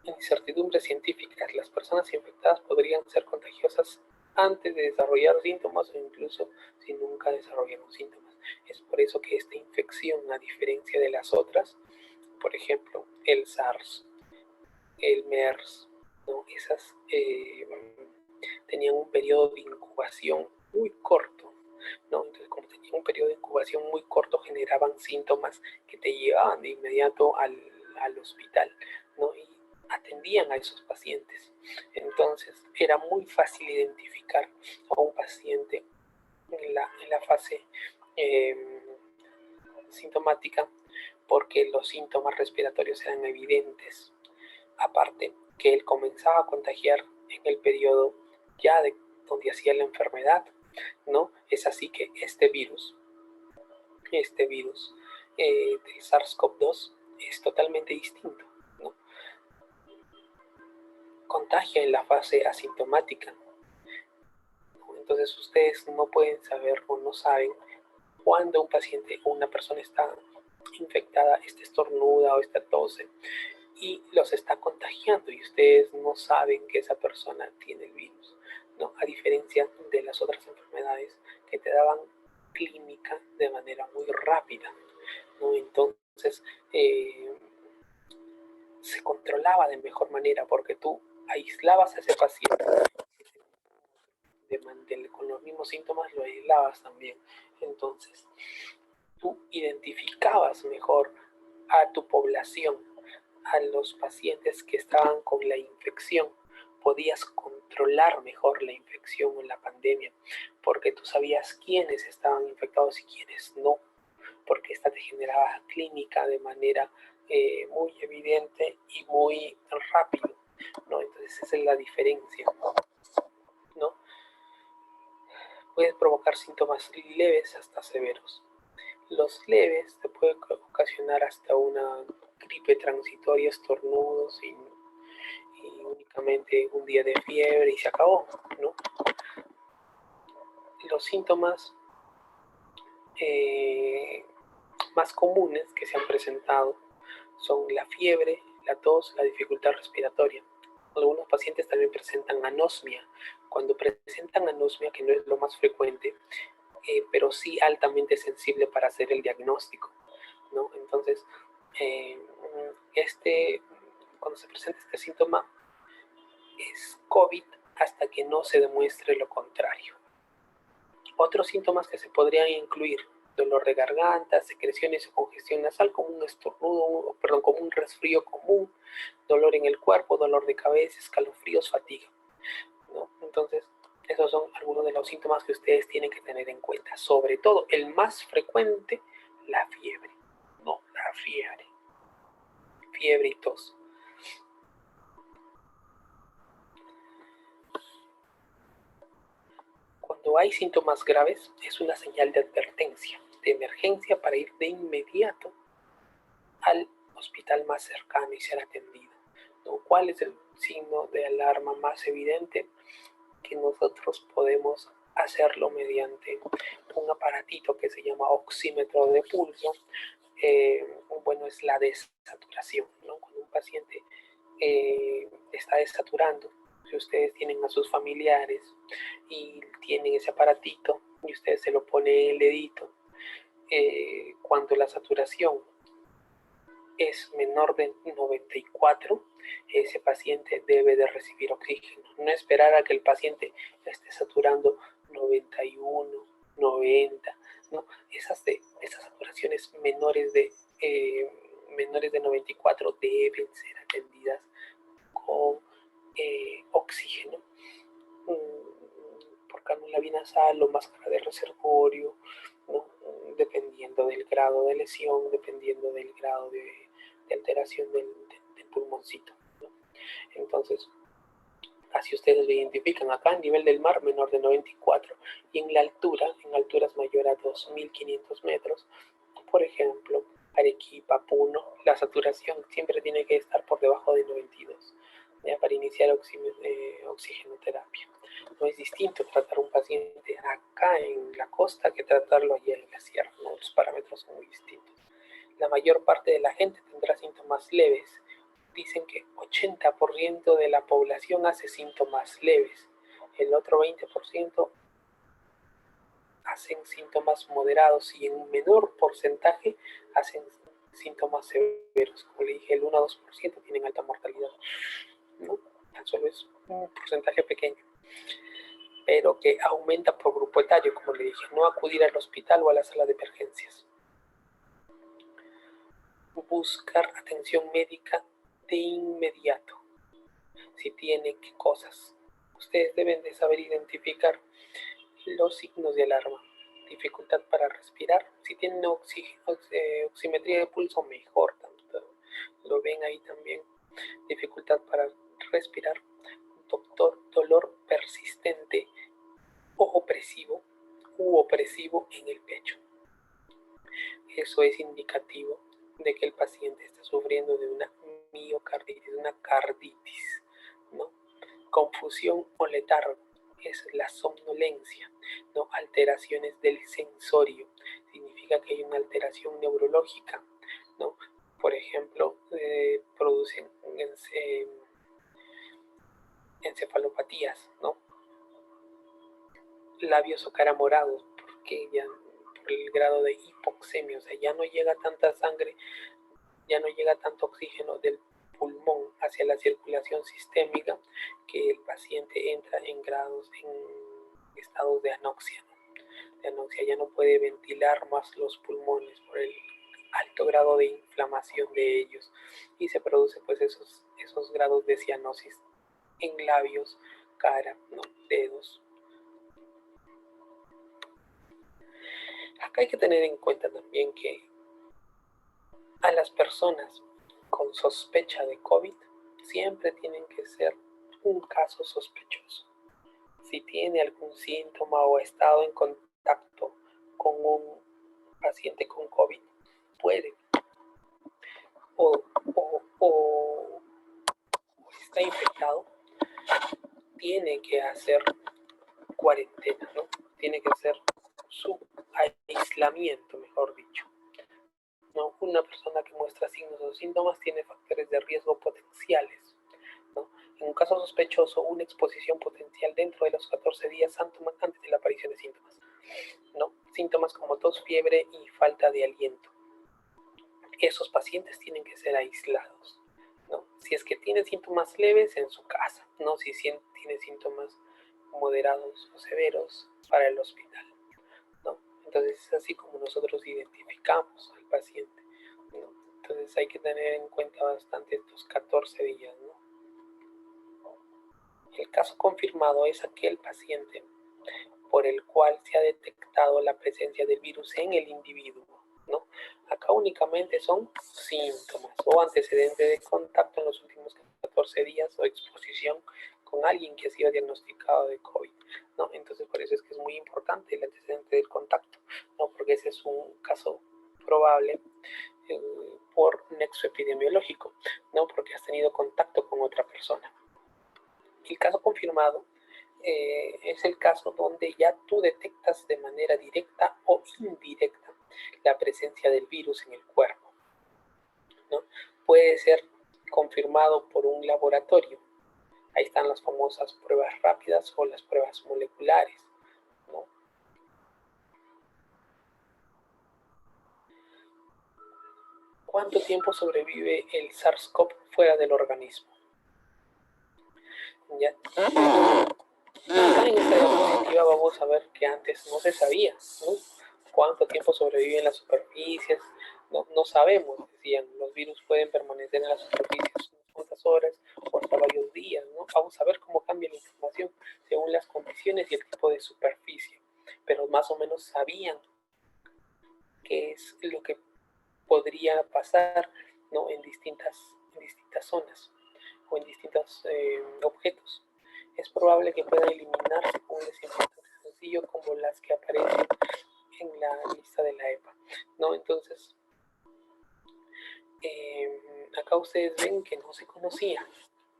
Speaker 1: En incertidumbres científicas, las personas infectadas podrían ser contagiosas antes de desarrollar síntomas o incluso si nunca desarrollaron síntomas. Es por eso que esta infección, a diferencia de las otras, por ejemplo, el SARS, el MERS, ¿no? Esas tenían un periodo de incubación muy corto, ¿no? Entonces, como tenían un periodo de incubación muy corto, generaban síntomas que te llevaban de inmediato al hospital, ¿no? Y atendían a esos pacientes. Entonces, era muy fácil identificar a un paciente en la fase sintomática porque los síntomas respiratorios eran evidentes, Aparte que él comenzaba a contagiar en el periodo ya de donde hacía la enfermedad, ¿no? Es así que este virus del SARS-CoV-2 es totalmente distinto, ¿no? Contagia en la fase asintomática, ¿no? Entonces ustedes no pueden saber o no saben cuando un paciente o una persona está infectada, está estornuda o está tose y los está contagiando y ustedes no saben que esa persona tiene el virus, ¿no? A diferencia de las otras enfermedades que te daban clínica de manera muy rápida, ¿no? Entonces se controlaba de mejor manera porque tú aislabas a ese paciente con los mismos síntomas, lo aislabas también. Entonces tú identificabas mejor a tu población, a los pacientes que estaban con la infección. Podías controlar mejor la infección en la pandemia, porque tú sabías quiénes estaban infectados y quiénes no, porque esta te generaba clínica de manera muy evidente y muy rápido, ¿no? Entonces esa es la diferencia, ¿no? Puede provocar síntomas leves hasta severos. Los leves te pueden ocasionar hasta una gripe transitoria, estornudos y únicamente un día de fiebre y se acabó, ¿no? Los síntomas más comunes que se han presentado son la fiebre, la tos, la dificultad respiratoria. Algunos pacientes también presentan anosmia. Cuando presentan anosmia, que no es lo más frecuente, pero sí altamente sensible para hacer el diagnóstico, ¿no? Entonces, cuando se presenta este síntoma, es COVID hasta que no se demuestre lo contrario. Otros síntomas que se podrían incluir: dolor de garganta, secreciones o congestión nasal como un estornudo, perdón, como un resfrío común, dolor en el cuerpo, dolor de cabeza, escalofríos, fatiga, ¿no? Entonces, esos son algunos de los síntomas que ustedes tienen que tener en cuenta. Sobre todo, el más frecuente, la fiebre. No, la fiebre. Fiebre y tos. Cuando hay síntomas graves, es una señal de advertencia, de emergencia para ir de inmediato al hospital más cercano y ser atendido, ¿no? ¿Cuál es el signo de alarma más evidente? Que nosotros podemos hacerlo mediante un aparatito que se llama oxímetro de pulso. Bueno, es la desaturación, ¿no? Cuando un paciente está desaturando, si ustedes tienen a sus familiares y tienen ese aparatito y ustedes se lo ponen en el dedito, cuando la saturación es menor de 94, ese paciente debe de recibir oxígeno. No esperar a que el paciente esté saturando 91, 90, ¿no? Esas saturaciones menores de 94 deben ser atendidas con oxígeno, por canula binasal o máscara de reservorio, ¿no? Dependiendo del grado de lesión, dependiendo del grado de alteración del pulmoncito, ¿no? Entonces, así ustedes lo identifican acá: a nivel del mar menor de 94 y en la altura, en alturas mayor a 2500 metros, por ejemplo, Arequipa, Puno, la saturación siempre tiene que estar por debajo de 92, ¿ya? Para iniciar oxigenoterapia. No es distinto tratar a un paciente acá en la costa que tratarlo allá en la sierra, ¿no? Los parámetros son muy distintos. La mayor parte de la gente tendrá síntomas leves. Dicen que 80% de la población hace síntomas leves. El otro 20% hacen síntomas moderados y en un menor porcentaje hacen síntomas severos. Como le dije, el 1 a 2% tienen alta mortalidad, ¿no? Tan solo es un porcentaje pequeño, pero que aumenta por grupo etario, como le dije. No acudir al hospital o a la sala de emergencias. Buscar atención médica de inmediato. Si tiene qué cosas, ustedes deben de saber identificar los signos de alarma: dificultad para respirar. Si tienen oximetría de pulso, mejor, lo ven ahí también. dificultad para respirar, dolor persistente o opresivo u opresivo en el pecho. Eso es indicativo de que el paciente está sufriendo de una miocarditis, una carditis, ¿no? Confusión o letargo es la somnolencia, ¿no? Alteraciones del sensorio, significa que hay una alteración neurológica, ¿no? Por ejemplo, producen encefalopatías, ¿no? Labios o cara morados, porque ya por el grado de hipoxemia, o sea, ya no llega tanta sangre, ya no llega tanto oxígeno del pulmón hacia la circulación sistémica, que el paciente entra en estados de anoxia, ¿no? De anoxia, ya no puede ventilar más los pulmones por el alto grado de inflamación de ellos, y se produce pues esos grados de cianosis en labios, cara, ¿no? Dedos. Acá hay que tener en cuenta también que a las personas con sospecha de COVID siempre tienen que ser un caso sospechoso. Si tiene algún síntoma o ha estado en contacto con un paciente con COVID, puede o está infectado, tiene que hacer cuarentena, ¿no? Tiene que hacer su aislamiento, mejor dicho. ¿No? Una persona que muestra signos o síntomas tiene factores de riesgo potenciales, ¿no? En un caso sospechoso, una exposición potencial dentro de los 14 días antes de la aparición de síntomas, ¿no? Síntomas como tos, fiebre y falta de aliento. Esos pacientes tienen que ser aislados, ¿no? Si es que tienen síntomas leves, en su casa, ¿no? Si tiene síntomas moderados o severos, para el hospital, ¿no? Entonces es así como nosotros identificamos al paciente, ¿no? Entonces hay que tener en cuenta bastante estos 14 días, ¿no? El caso confirmado es aquel paciente por el cual se ha detectado la presencia del virus en el individuo, ¿no? Acá únicamente son síntomas o antecedentes de contacto en los últimos 14 días o exposición con alguien que ha sido diagnosticado de COVID, ¿no? Entonces por eso es que es muy importante el antecedente del contacto, ¿no? Porque ese es un caso probable por nexo epidemiológico, ¿no? Porque has tenido contacto con otra persona. El caso confirmado es el caso donde ya tú detectas de manera directa o indirecta la presencia del virus en el cuerpo, ¿no? Puede ser confirmado por un laboratorio. Ahí están las famosas pruebas rápidas o las pruebas moleculares, ¿no? ¿Cuánto tiempo sobrevive el SARS-CoV fuera del organismo? ¿Ya? Acá en esta diapositiva vamos a ver que antes no se sabía, ¿no? Cuánto tiempo sobrevive en las superficies. No sabemos, decían, los virus pueden permanecer en las superficies unas cuantas horas o hasta varios días, ¿no? Vamos a ver cómo cambia la información según las condiciones y el tipo de superficie, pero más o menos sabían qué es lo que podría pasar, ¿no? en distintas zonas o en distintos objetos. Es probable que puedan eliminarse con un desinfectante sencillo como las que aparecen en la lista de la EPA, ¿no? Entonces, acá ustedes ven que no se conocía,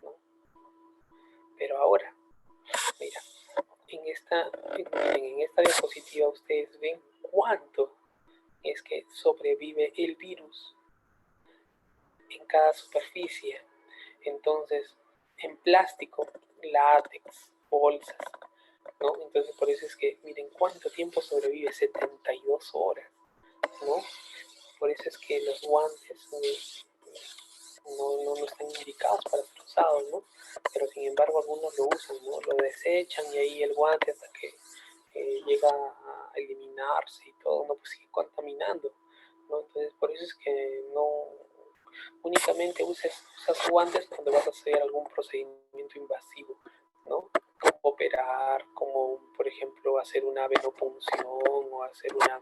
Speaker 1: ¿no? Pero ahora, mira, en esta diapositiva ustedes ven cuánto es que sobrevive el virus en cada superficie. Entonces, en plástico, látex, bolsas, ¿no? Entonces, por eso es que, miren cuánto tiempo sobrevive, 72 horas, ¿no? Por eso es que los guantes no están indicados para ser usados, ¿no? Pero sin embargo algunos lo usan, ¿no? Lo desechan y ahí el guante hasta que llega a eliminarse y todo, ¿no? Pues sigue contaminando, ¿no? Entonces, por eso es que no únicamente usas guantes cuando vas a hacer algún procedimiento invasivo, ¿no? Como operar, como por ejemplo hacer una venopunción o hacer una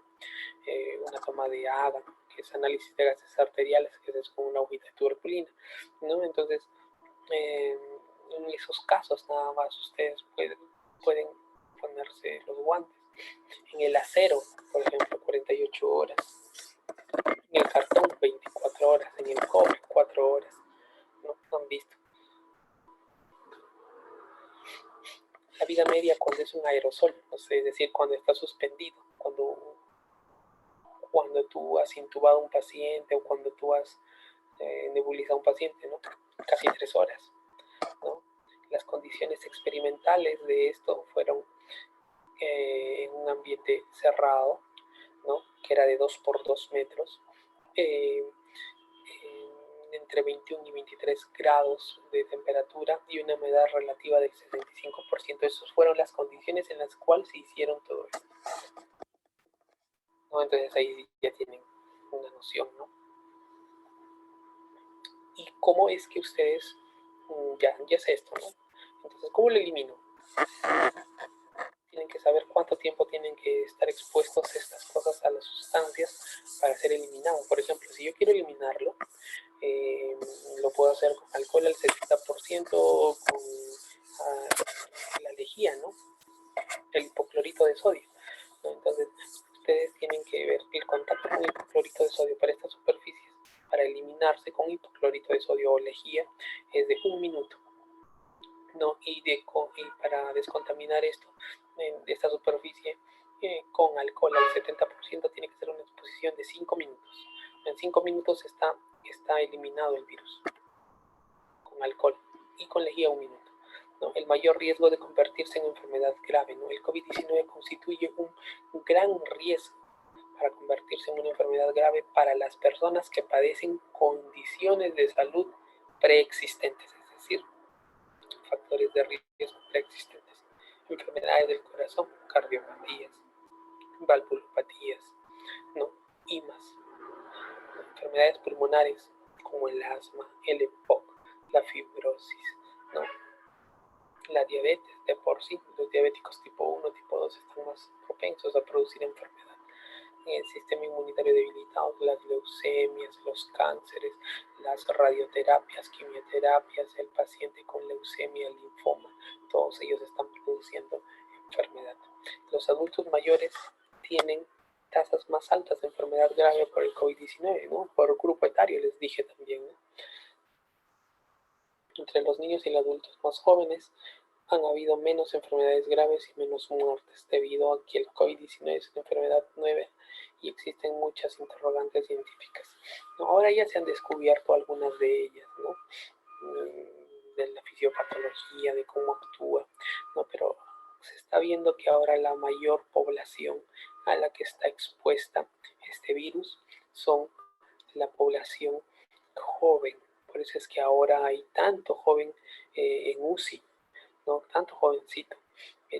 Speaker 1: toma de ADA, que es análisis de gases arteriales, que es con una agujita de tuberculina, ¿no? Entonces, en esos casos nada más ustedes pueden ponerse los guantes. En el acero, por ejemplo, 48 horas. En el cartón, 24 horas. En el cobre, 4 horas. ¿No? ¿No han visto? La vida media cuando es un aerosol, o sea, es decir, cuando está suspendido, cuando tú has intubado a un paciente o cuando tú has nebulizado a un paciente, ¿no? Casi 3 horas, ¿no? Las condiciones experimentales de esto fueron en un ambiente cerrado, ¿no? Que era de 2 por 2 metros, eh, entre 21 y 23 grados de temperatura y una humedad relativa del 65%. Esas fueron las condiciones en las cuales se hicieron todo esto, ¿no? Entonces ahí ya tienen una noción, ¿no? ¿Y cómo es que ustedes, ya sé esto, ¿no? Entonces, ¿cómo lo elimino? Tienen que saber cuánto tiempo tienen que estar expuestos estas cosas a las sustancias para ser eliminado. Por ejemplo, si yo quiero eliminarlo, lo puedo hacer con alcohol al 70%, con la lejía, ¿no? El hipoclorito de sodio, ¿no? Entonces, ustedes tienen que ver el contacto con hipoclorito de sodio para estas superficies, para eliminarse con hipoclorito de sodio o lejía, es de 1 minuto, ¿no? Y para descontaminar esta superficie con alcohol al 70% tiene que ser una exposición de 5 minutos. En 5 minutos está eliminado el virus con alcohol y con lejía 1 minuto, ¿no? El mayor riesgo de convertirse en enfermedad grave, ¿no? El COVID-19 constituye un gran riesgo para convertirse en una enfermedad grave para las personas que padecen condiciones de salud preexistentes, es decir, factores de riesgo preexistentes, enfermedades del corazón, cardiopatías, valvulopatías, ¿no? Y más. Enfermedades pulmonares como el asma, el EPOC, la fibrosis, ¿no? La diabetes de por sí, los diabéticos tipo 1, tipo 2 están más propensos a producir enfermedad. El sistema inmunitario debilitado, las leucemias, los cánceres, las radioterapias, quimioterapias, el paciente con leucemia, linfoma, todos ellos están produciendo enfermedad. Los adultos mayores tienen tasas más altas de enfermedad grave por el COVID-19, ¿no? Por grupo etario, les dije también, ¿no? Entre los niños y los adultos más jóvenes han habido menos enfermedades graves y menos muertes debido a que el COVID-19 es una enfermedad nueva y existen muchas interrogantes científicas. ¿No? Ahora ya se han descubierto algunas de ellas, ¿no? De la fisiopatología, de cómo actúa, ¿no? Pero se está viendo que ahora la mayor población a la que está expuesta este virus son la población joven. Por eso es que ahora hay tanto joven en UCI, ¿no? Tanto jovencito.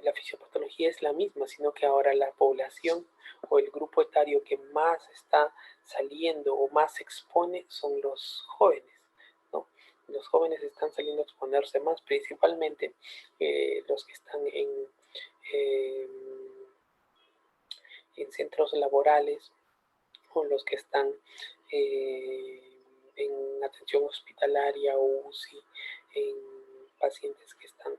Speaker 1: La fisiopatología es la misma, sino que ahora la población o el grupo etario que más está saliendo o más se expone son los jóvenes, ¿no? Los jóvenes están saliendo a exponerse más, principalmente los que están eh, en centros laborales o los que están en atención hospitalaria o UCI, en pacientes que están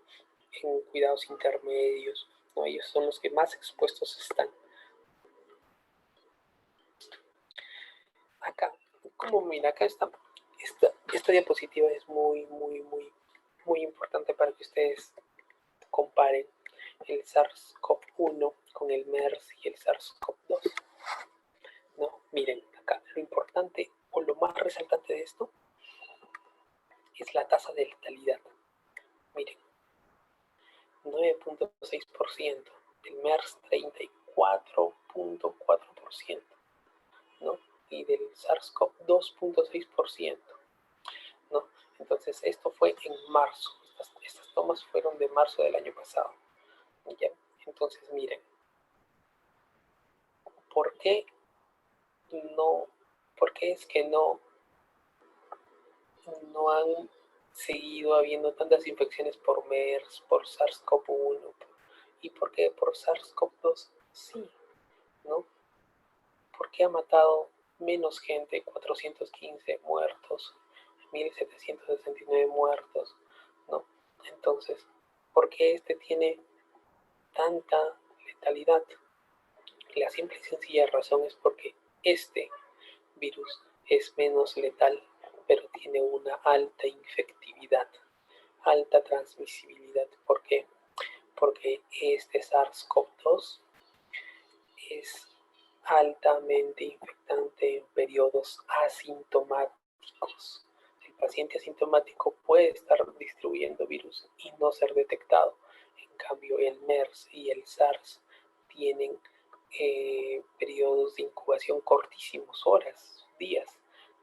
Speaker 1: en cuidados intermedios, ¿no? Ellos son los que más expuestos están. Acá, como mira, acá está, esta diapositiva es muy importante para que ustedes comparen el SARS-CoV-1 con el MERS y el SARS-CoV-2. ¿No? Miren, acá lo importante o lo más resaltante de esto es la tasa de letalidad. Miren, 9.6%, del MERS 34.4%, ¿no? Y del SARS-CoV 2.6%, ¿no? Entonces esto fue en marzo, estas tomas fueron de marzo del año pasado, ¿ya? Entonces miren, ¿por qué no, por qué es que no han seguido habiendo tantas infecciones por MERS, por SARS-CoV-1? ¿Y por qué por SARS-CoV-2? Sí, ¿no? ¿Por qué ha matado menos gente? 415 muertos, 1769 muertos, ¿no? Entonces, ¿por qué este tiene tanta letalidad? La simple y sencilla razón es porque este virus es menos letal, pero tiene una alta infectividad, alta transmisibilidad. ¿Por qué? Porque este SARS-CoV-2 es altamente infectante en periodos asintomáticos. El paciente asintomático puede estar distribuyendo virus y no ser detectado. En cambio, el MERS y el SARS tienen periodos de incubación cortísimos, horas, días,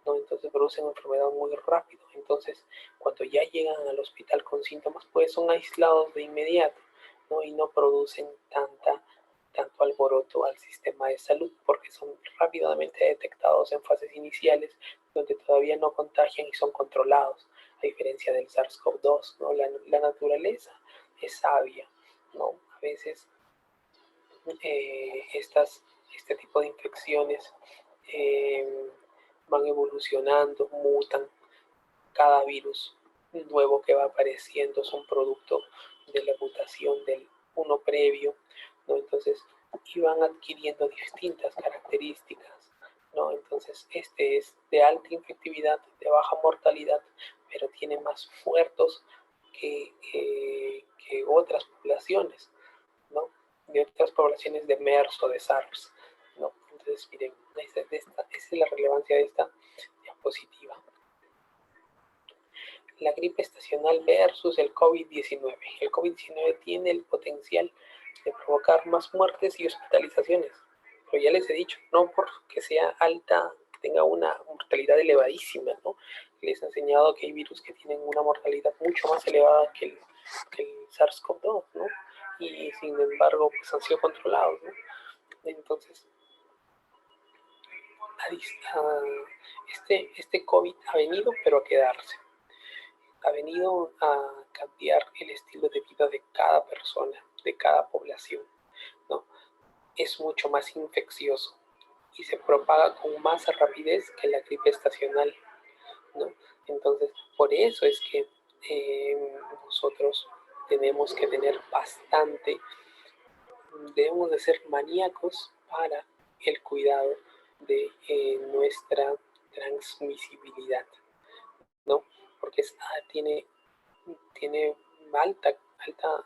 Speaker 1: ¿no? Entonces producen enfermedad muy rápido. Entonces, cuando ya llegan al hospital con síntomas, pues son aislados de inmediato, ¿no? Y no producen tanto alboroto al sistema de salud porque son rápidamente detectados en fases iniciales donde todavía no contagian y son controlados, a diferencia del SARS-CoV-2, ¿no? La naturaleza es sabia, ¿no? A veces este tipo de infecciones eh, van evolucionando, mutan. Cada virus nuevo que va apareciendo es un producto de la mutación del uno previo, ¿no? Entonces, y van adquiriendo distintas características, ¿no? Entonces, este es de alta infectividad, de baja mortalidad, pero tiene más muertos que otras poblaciones, ¿no? De otras poblaciones de MERS o de SARS, ¿no? Entonces, miren, esa es la relevancia de esta diapositiva. La gripe estacional versus el COVID-19. El COVID-19 tiene el potencial de provocar más muertes y hospitalizaciones. Pero ya les he dicho, no porque sea alta, tenga una mortalidad elevadísima, ¿no? Les he enseñado que hay virus que tienen una mortalidad mucho más elevada que el SARS-CoV-2, ¿no? Y sin embargo, pues han sido controlados, ¿no? Entonces, este COVID ha venido, pero a quedarse. Ha venido a cambiar el estilo de vida de cada persona, de cada población, ¿no? Es mucho más infeccioso y se propaga con más rapidez que la gripe estacional, ¿no? Entonces, por eso es que nosotros tenemos que tener debemos de ser maníacos para el cuidado de nuestra transmisibilidad, ¿no? Porque tiene alta, alta,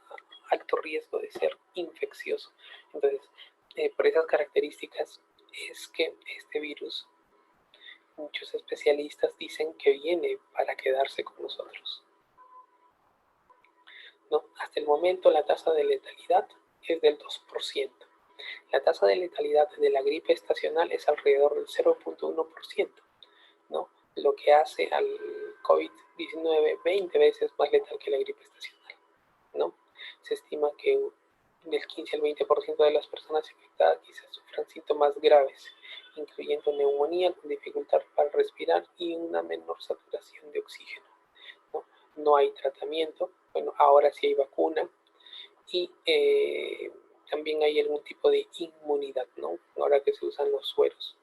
Speaker 1: alto riesgo de ser infeccioso. Entonces, por esas características es que este virus, muchos especialistas dicen que viene para quedarse con nosotros, ¿no? Hasta el momento la tasa de letalidad es del 2%. La tasa de letalidad de la gripe estacional es alrededor del 0.1%, ¿no? Lo que hace al COVID-19 20 veces más letal que la gripe estacional, ¿no? Se estima que del 15 al 20% de las personas infectadas quizás sufran síntomas graves, incluyendo neumonía con dificultad para respirar y una menor saturación de oxígeno, ¿no? No hay tratamiento, bueno, ahora sí hay vacuna y también hay algún tipo de inmunidad, ¿no? Ahora que se usan los sueros.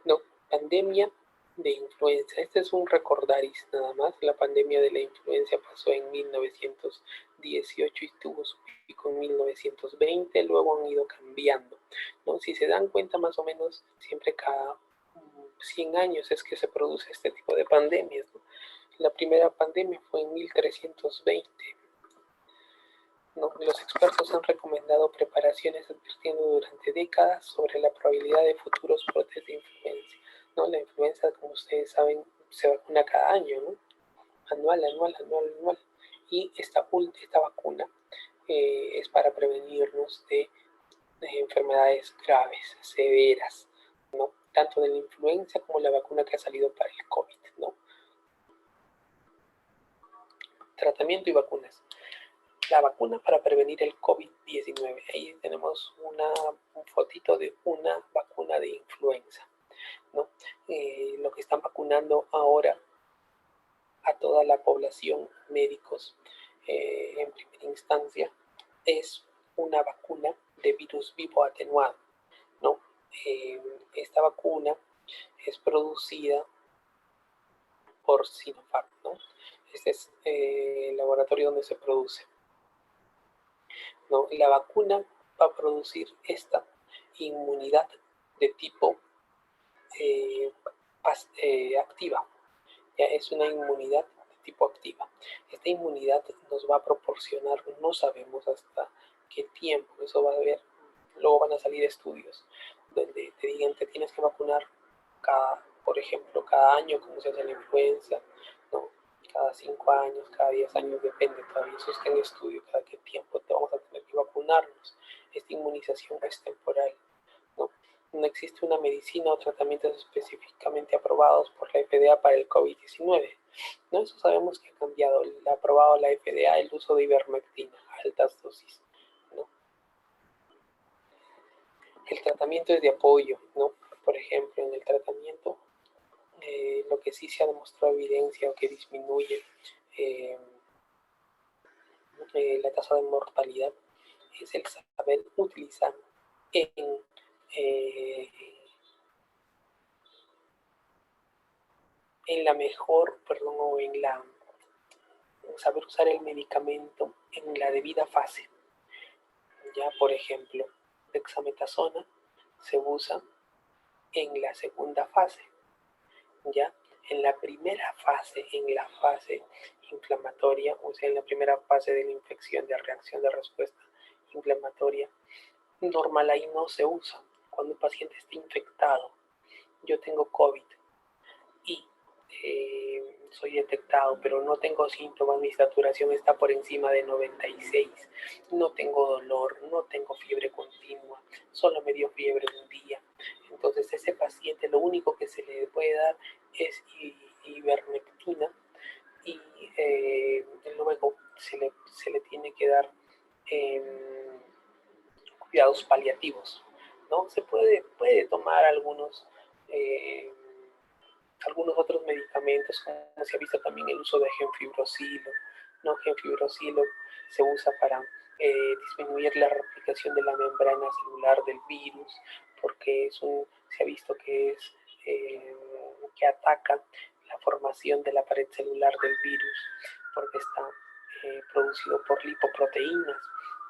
Speaker 1: No, pandemia de influenza. Este es un recordaris nada más. La pandemia de la influenza pasó en 1918 y tuvo su pico en 1920. Luego han ido cambiando, ¿no? Si se dan cuenta, más o menos siempre cada 100 años es que se produce este tipo de pandemias, ¿no? La primera pandemia fue en 1320. ¿No? Los expertos han recomendado preparaciones advirtiendo durante décadas sobre la probabilidad de futuros brotes de influenza, ¿no? La influenza, como ustedes saben, se vacuna cada año, ¿no? Anual. Y esta vacuna es para prevenirnos de enfermedades graves, severas, ¿no? Tanto de la influenza como la vacuna que ha salido para el COVID, ¿no? Tratamiento y vacunas. La vacuna para prevenir el COVID-19. Ahí tenemos un fotito de una vacuna de influenza, ¿no? Lo que están vacunando vacunando ahora a toda la población, médicos, en primera instancia, es una vacuna de virus vivo atenuado, ¿no? Esta vacuna es producida por Sinopharm, ¿no? Este es el laboratorio donde se produce, ¿no? La vacuna va a producir esta inmunidad de tipo eh, activa. Ya es una inmunidad de tipo activa. Esta inmunidad nos va a proporcionar, no sabemos hasta qué tiempo, eso va a ver, luego van a salir estudios donde te digan que tienes que vacunar por ejemplo, cada año, como se hace la influenza, ¿no? Cada 5 años, cada 10 años, depende, todavía eso está en estudio, cada qué tiempo te vamos a tener que vacunarnos. Esta inmunización es temporal, ¿no? No existe una medicina o tratamientos específicamente aprobados por la FDA para el COVID-19. ¿No? Eso sabemos que ha cambiado. Ha aprobado la FDA el uso de ivermectina a altas dosis, ¿no? El tratamiento es de apoyo, ¿no? Por ejemplo, en el tratamiento, lo que sí se ha demostrado evidencia o que disminuye eh, la tasa de mortalidad es el saber utilizar eh, en la mejor, perdón, o en la saber usar el medicamento en la debida fase. Ya, por ejemplo, dexametasona se usa en la segunda fase. Ya, en la primera fase, en la fase inflamatoria, o sea, en la primera fase de la infección, de reacción de respuesta inflamatoria, normal ahí no se usa. Cuando un paciente está infectado, yo tengo COVID y soy detectado, pero no tengo síntomas, mi saturación está por encima de 96, no tengo dolor, no tengo fiebre continua, solo me dio fiebre un día. Entonces ese paciente lo único que se le puede dar es ivermectina y luego se le tiene que dar cuidados paliativos, ¿no? Puede tomar eh, algunos otros medicamentos, como se ha visto también el uso de genfibrosilo, ¿no? Genfibrosilo se usa para disminuir la replicación de la membrana celular del virus, porque se ha visto que ataca la formación de la pared celular del virus, porque está producido por lipoproteínas.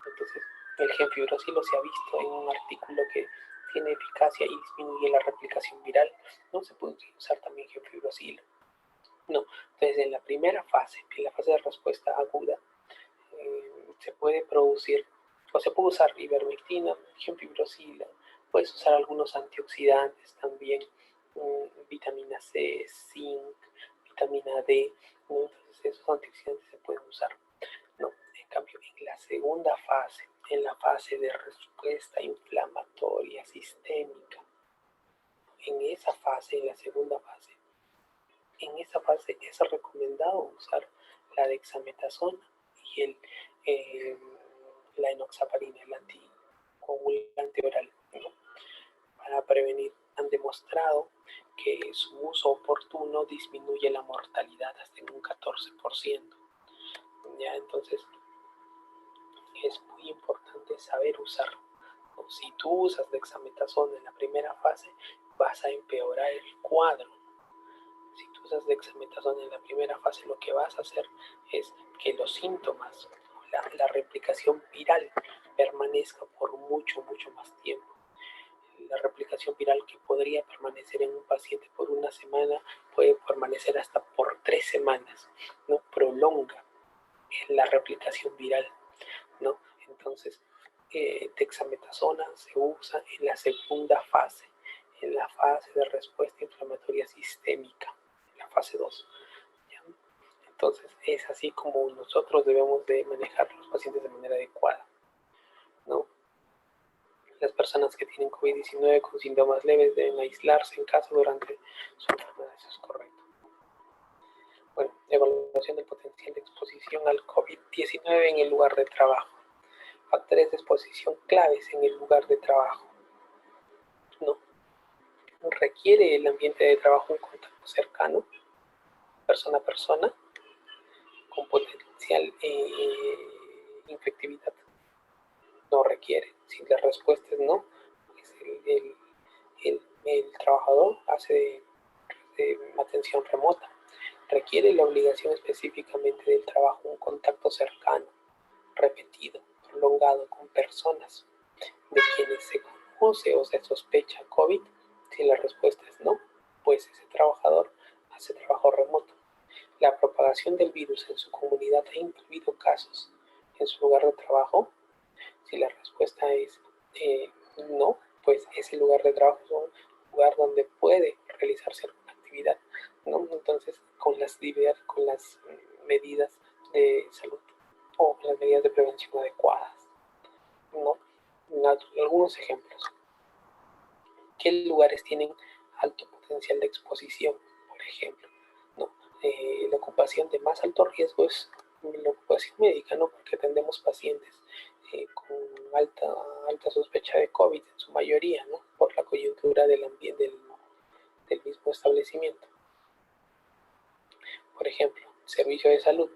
Speaker 1: Entonces, el genfibrosilo se ha visto en un artículo que tiene eficacia y disminuye la replicación viral. No se puede usar también genfibrosilo. No, entonces en la primera fase, en la fase de respuesta aguda, se puede producir, o se puede usar ivermectina, genfibrosilo, puedes usar algunos antioxidantes también, vitamina C, zinc, vitamina D, ¿no? Entonces esos antioxidantes se pueden usar, ¿no? En cambio, en la segunda fase, en la fase de respuesta inflamatoria sistémica, en esa fase, en la segunda fase, en esa fase es recomendado usar la dexametasona y eh, la enoxaparina, el anticoagulante oral, ¿no? Para prevenir. Han demostrado que su uso oportuno disminuye la mortalidad hasta en un 14%. ¿Ya? Entonces, es muy importante saber usarlo. Si tú usas dexametasona en la primera fase, vas a empeorar el cuadro. Si tú usas dexametasona en la primera fase, lo que vas a hacer es que los síntomas, la replicación viral, permanezca por mucho, mucho más tiempo. La replicación viral que podría permanecer en un paciente por una semana puede permanecer hasta por 3 semanas, ¿no? Prolonga la replicación viral, ¿no? Entonces, dexametasona se usa en la segunda fase, en la fase de respuesta inflamatoria sistémica, en la fase 2. ¿Ya? Entonces, es así como nosotros debemos de manejar a los pacientes de manera adecuada, ¿no? Las personas que tienen COVID-19 con síntomas leves deben aislarse en casa durante su enfermedad, eso es correcto. Bueno, evaluación del potencial de exposición al COVID-19 en el lugar de trabajo. Factores de exposición claves en el lugar de trabajo, ¿no? ¿Requiere el ambiente de trabajo un contacto cercano, persona a persona, con potencial infectividad? No requiere. Si la respuesta es no, pues el trabajador hace atención remota. Requiere la obligación específicamente del trabajo un contacto cercano, repetido, prolongado con personas de quienes se conoce o se sospecha COVID. Si la respuesta es no, pues ese trabajador hace trabajo remoto. La propagación del virus en su comunidad ha incluido casos en su lugar de trabajo. Si la respuesta es no, pues ese lugar de trabajo es un lugar donde puede realizarse alguna actividad, ¿no? Entonces, con las medidas de salud o las medidas de prevención adecuadas, ¿no? Algunos ejemplos. ¿Qué lugares tienen alto potencial de exposición? Por ejemplo, ¿no? La ocupación de más alto riesgo es la ocupación médica, ¿no? Porque atendemos pacientes con alta sospecha de COVID en su mayoría, ¿no? Por la coyuntura del ambiente del mismo establecimiento. Por ejemplo, servicio de salud,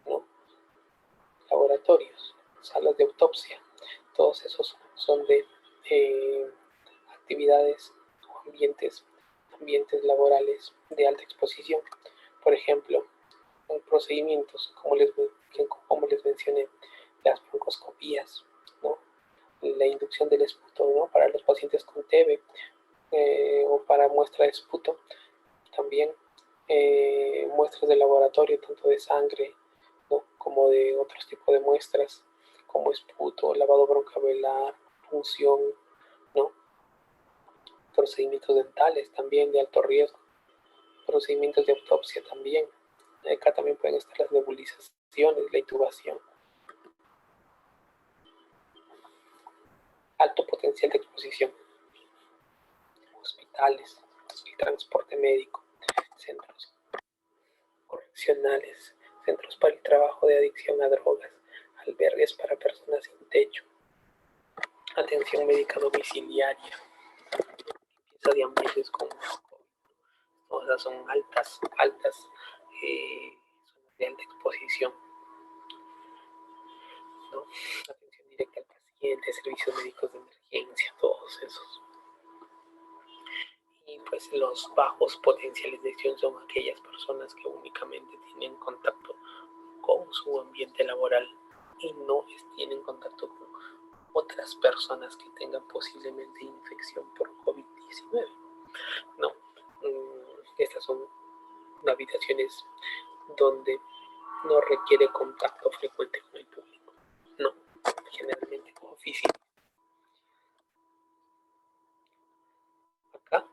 Speaker 1: ¿no? Laboratorios, salas de autopsia, todos esos son de actividades o ambientes laborales de alta exposición. Por ejemplo, en procedimientos, como les mencioné, las broncoscopías, ¿no? La inducción del esputo, ¿no? Para los pacientes con TB o para muestra de esputo, también muestras de laboratorio, tanto de sangre, ¿no? Como de otros tipos de muestras, como esputo, lavado broncoalveolar, punción, ¿no? Procedimientos dentales también de alto riesgo, procedimientos de autopsia también. Acá también pueden estar las nebulizaciones, la intubación. Alto potencial de exposición. Hospitales, el transporte médico, centros correccionales, centros para el trabajo de adicción a drogas, albergues para personas sin techo, atención médica domiciliaria, limpieza de ambientes con todas son altas zonas de alta exposición, ¿no? Atención directa al paciente, servicios médicos de emergencia, todos esos. Y pues los bajos potenciales de acción son aquellas personas que únicamente tienen contacto con su ambiente laboral y no tienen contacto con otras personas que tengan posiblemente infección por COVID-19. No, estas son habitaciones donde no requiere contacto frecuente con el público. No, generalmente oficina. Acá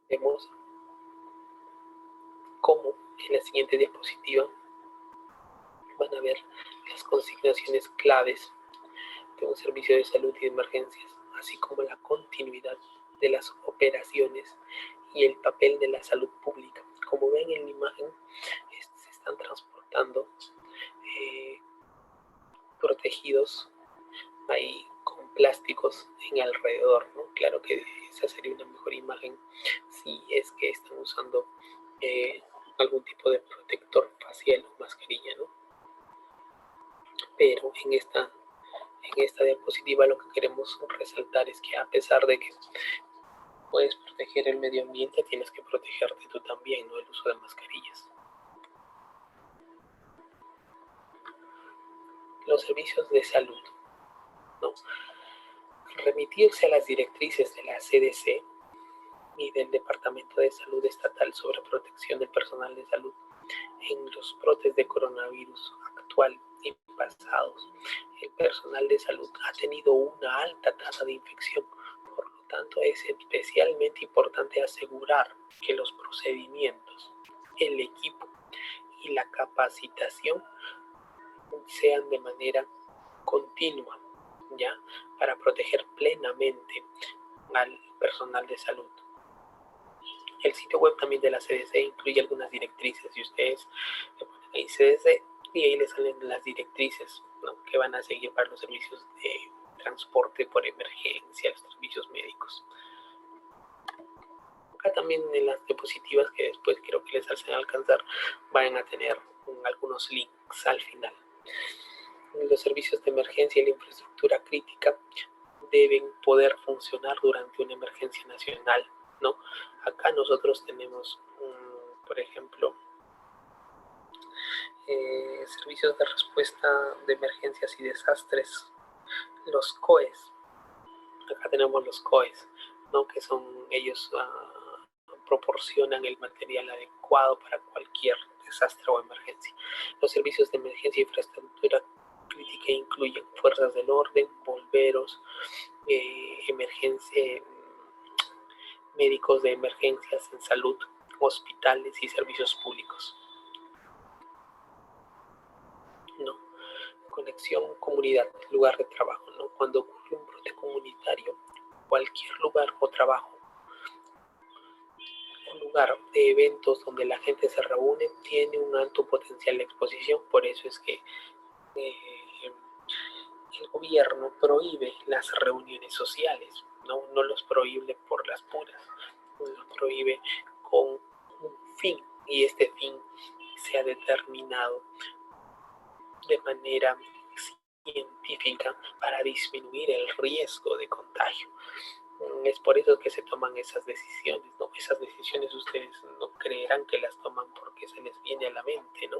Speaker 1: vemos cómo en la siguiente diapositiva van a ver las consignaciones claves de un servicio de salud y de emergencias, así como la continuidad de las operaciones y el papel de la salud pública. Como ven en la imagen, se están transportando protegidos ahí con plásticos en alrededor, ¿no? Claro que esa sería una mejor imagen si es que están usando algún tipo de protector facial o mascarilla, ¿no? Pero en esta diapositiva lo que queremos resaltar es que a pesar de que puedes proteger el medio ambiente, tienes que protegerte tú también, ¿no? El uso de mascarillas. Los servicios de salud, ¿no? Remitirse a las directrices de la CDC y del Departamento de Salud Estatal sobre protección del personal de salud en los brotes de coronavirus actual y pasados. El personal de salud ha tenido una alta tasa de infección, por lo tanto es especialmente importante asegurar que los procedimientos, el equipo y la capacitación sean de manera continua, ¿ya? Para proteger plenamente al personal de salud. El sitio web también de la CDC incluye algunas directrices y ustedes le ponen ahí CDC y ahí les salen las directrices, ¿no? Que van a seguir para los servicios de transporte por emergencia, los servicios médicos. Acá también en las diapositivas que después creo que les hacen alcanzar van a tener algunos links al final. Los servicios de emergencia y la infraestructura crítica deben poder funcionar durante una emergencia nacional, ¿no? Acá nosotros tenemos, por ejemplo, servicios de respuesta de emergencias y desastres, los COES. Acá tenemos los COES, ¿no? Que son ellos proporcionan el material adecuado para cualquier desastre o emergencia. Los servicios de emergencia e infraestructura crítica incluyen fuerzas del orden, bomberos, médicos de emergencias en salud, hospitales y servicios públicos. ¿No? Conexión comunidad, lugar de trabajo, ¿no? Cuando ocurre un brote comunitario, cualquier lugar o trabajo, un lugar de eventos donde la gente se reúne, tiene un alto potencial de exposición. Por eso es que el gobierno prohíbe las reuniones sociales, no los prohíbe por las puras, los prohíbe con un fin, y este fin se ha determinado de manera científica para disminuir el riesgo de contagio. Es por eso que se toman esas decisiones, ¿no? Esas decisiones ustedes no creerán que las toman porque se les viene a la mente, ¿no?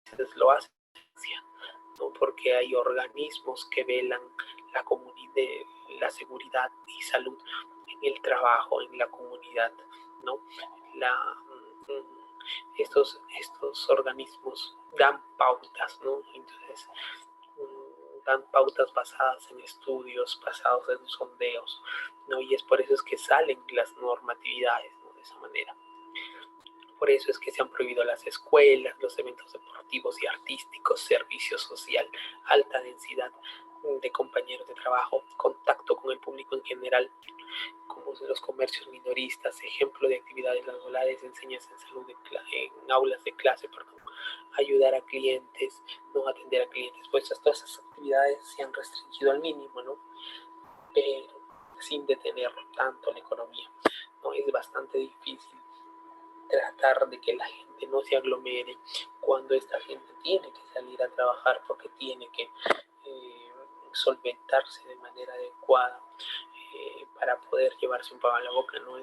Speaker 1: Ustedes lo hacen, ¿no? Porque hay organismos que velan la comunidad, la seguridad y salud en el trabajo, en la comunidad, ¿no? Estos organismos dan pautas, ¿no? Entonces, dan pautas basadas en estudios, basados en sondeos, ¿no? Y es por eso es que salen las normatividades, ¿no? De esa manera. Por eso es que se han prohibido las escuelas, los eventos deportivos y artísticos, servicio social, alta densidad de compañeros de trabajo, contacto con el público en general, como los comercios minoristas, ejemplo de actividades laborales, enseñanza en salud en aulas de clase, perdón, ayudar a clientes, no atender a clientes, pues todas esas actividades se han restringido al mínimo, ¿no? Pero sin detener tanto la economía, ¿no? Es bastante difícil tratar de que la gente no se aglomere cuando esta gente tiene que salir a trabajar porque tiene que solventarse de manera adecuada para poder llevarse un pan a la boca. No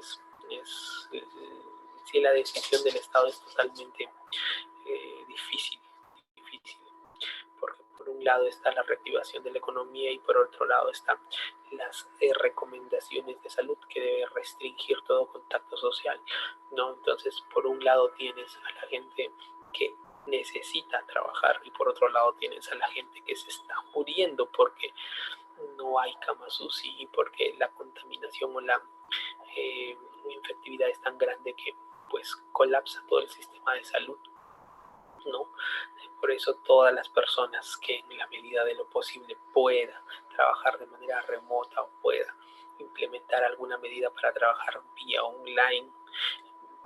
Speaker 1: sí, la decisión del Estado es totalmente difícil, porque por un lado está la reactivación de la economía y por otro lado están las recomendaciones de salud que debe restringir todo contacto social, ¿no? Entonces, por un lado tienes a la gente que necesita trabajar y por otro lado tienes a la gente que se está muriendo porque no hay camas UCI y porque la contaminación o la infectividad es tan grande que pues colapsa todo el sistema de salud, ¿no? Por eso todas las personas que en la medida de lo posible pueda trabajar de manera remota o pueda implementar alguna medida para trabajar vía online,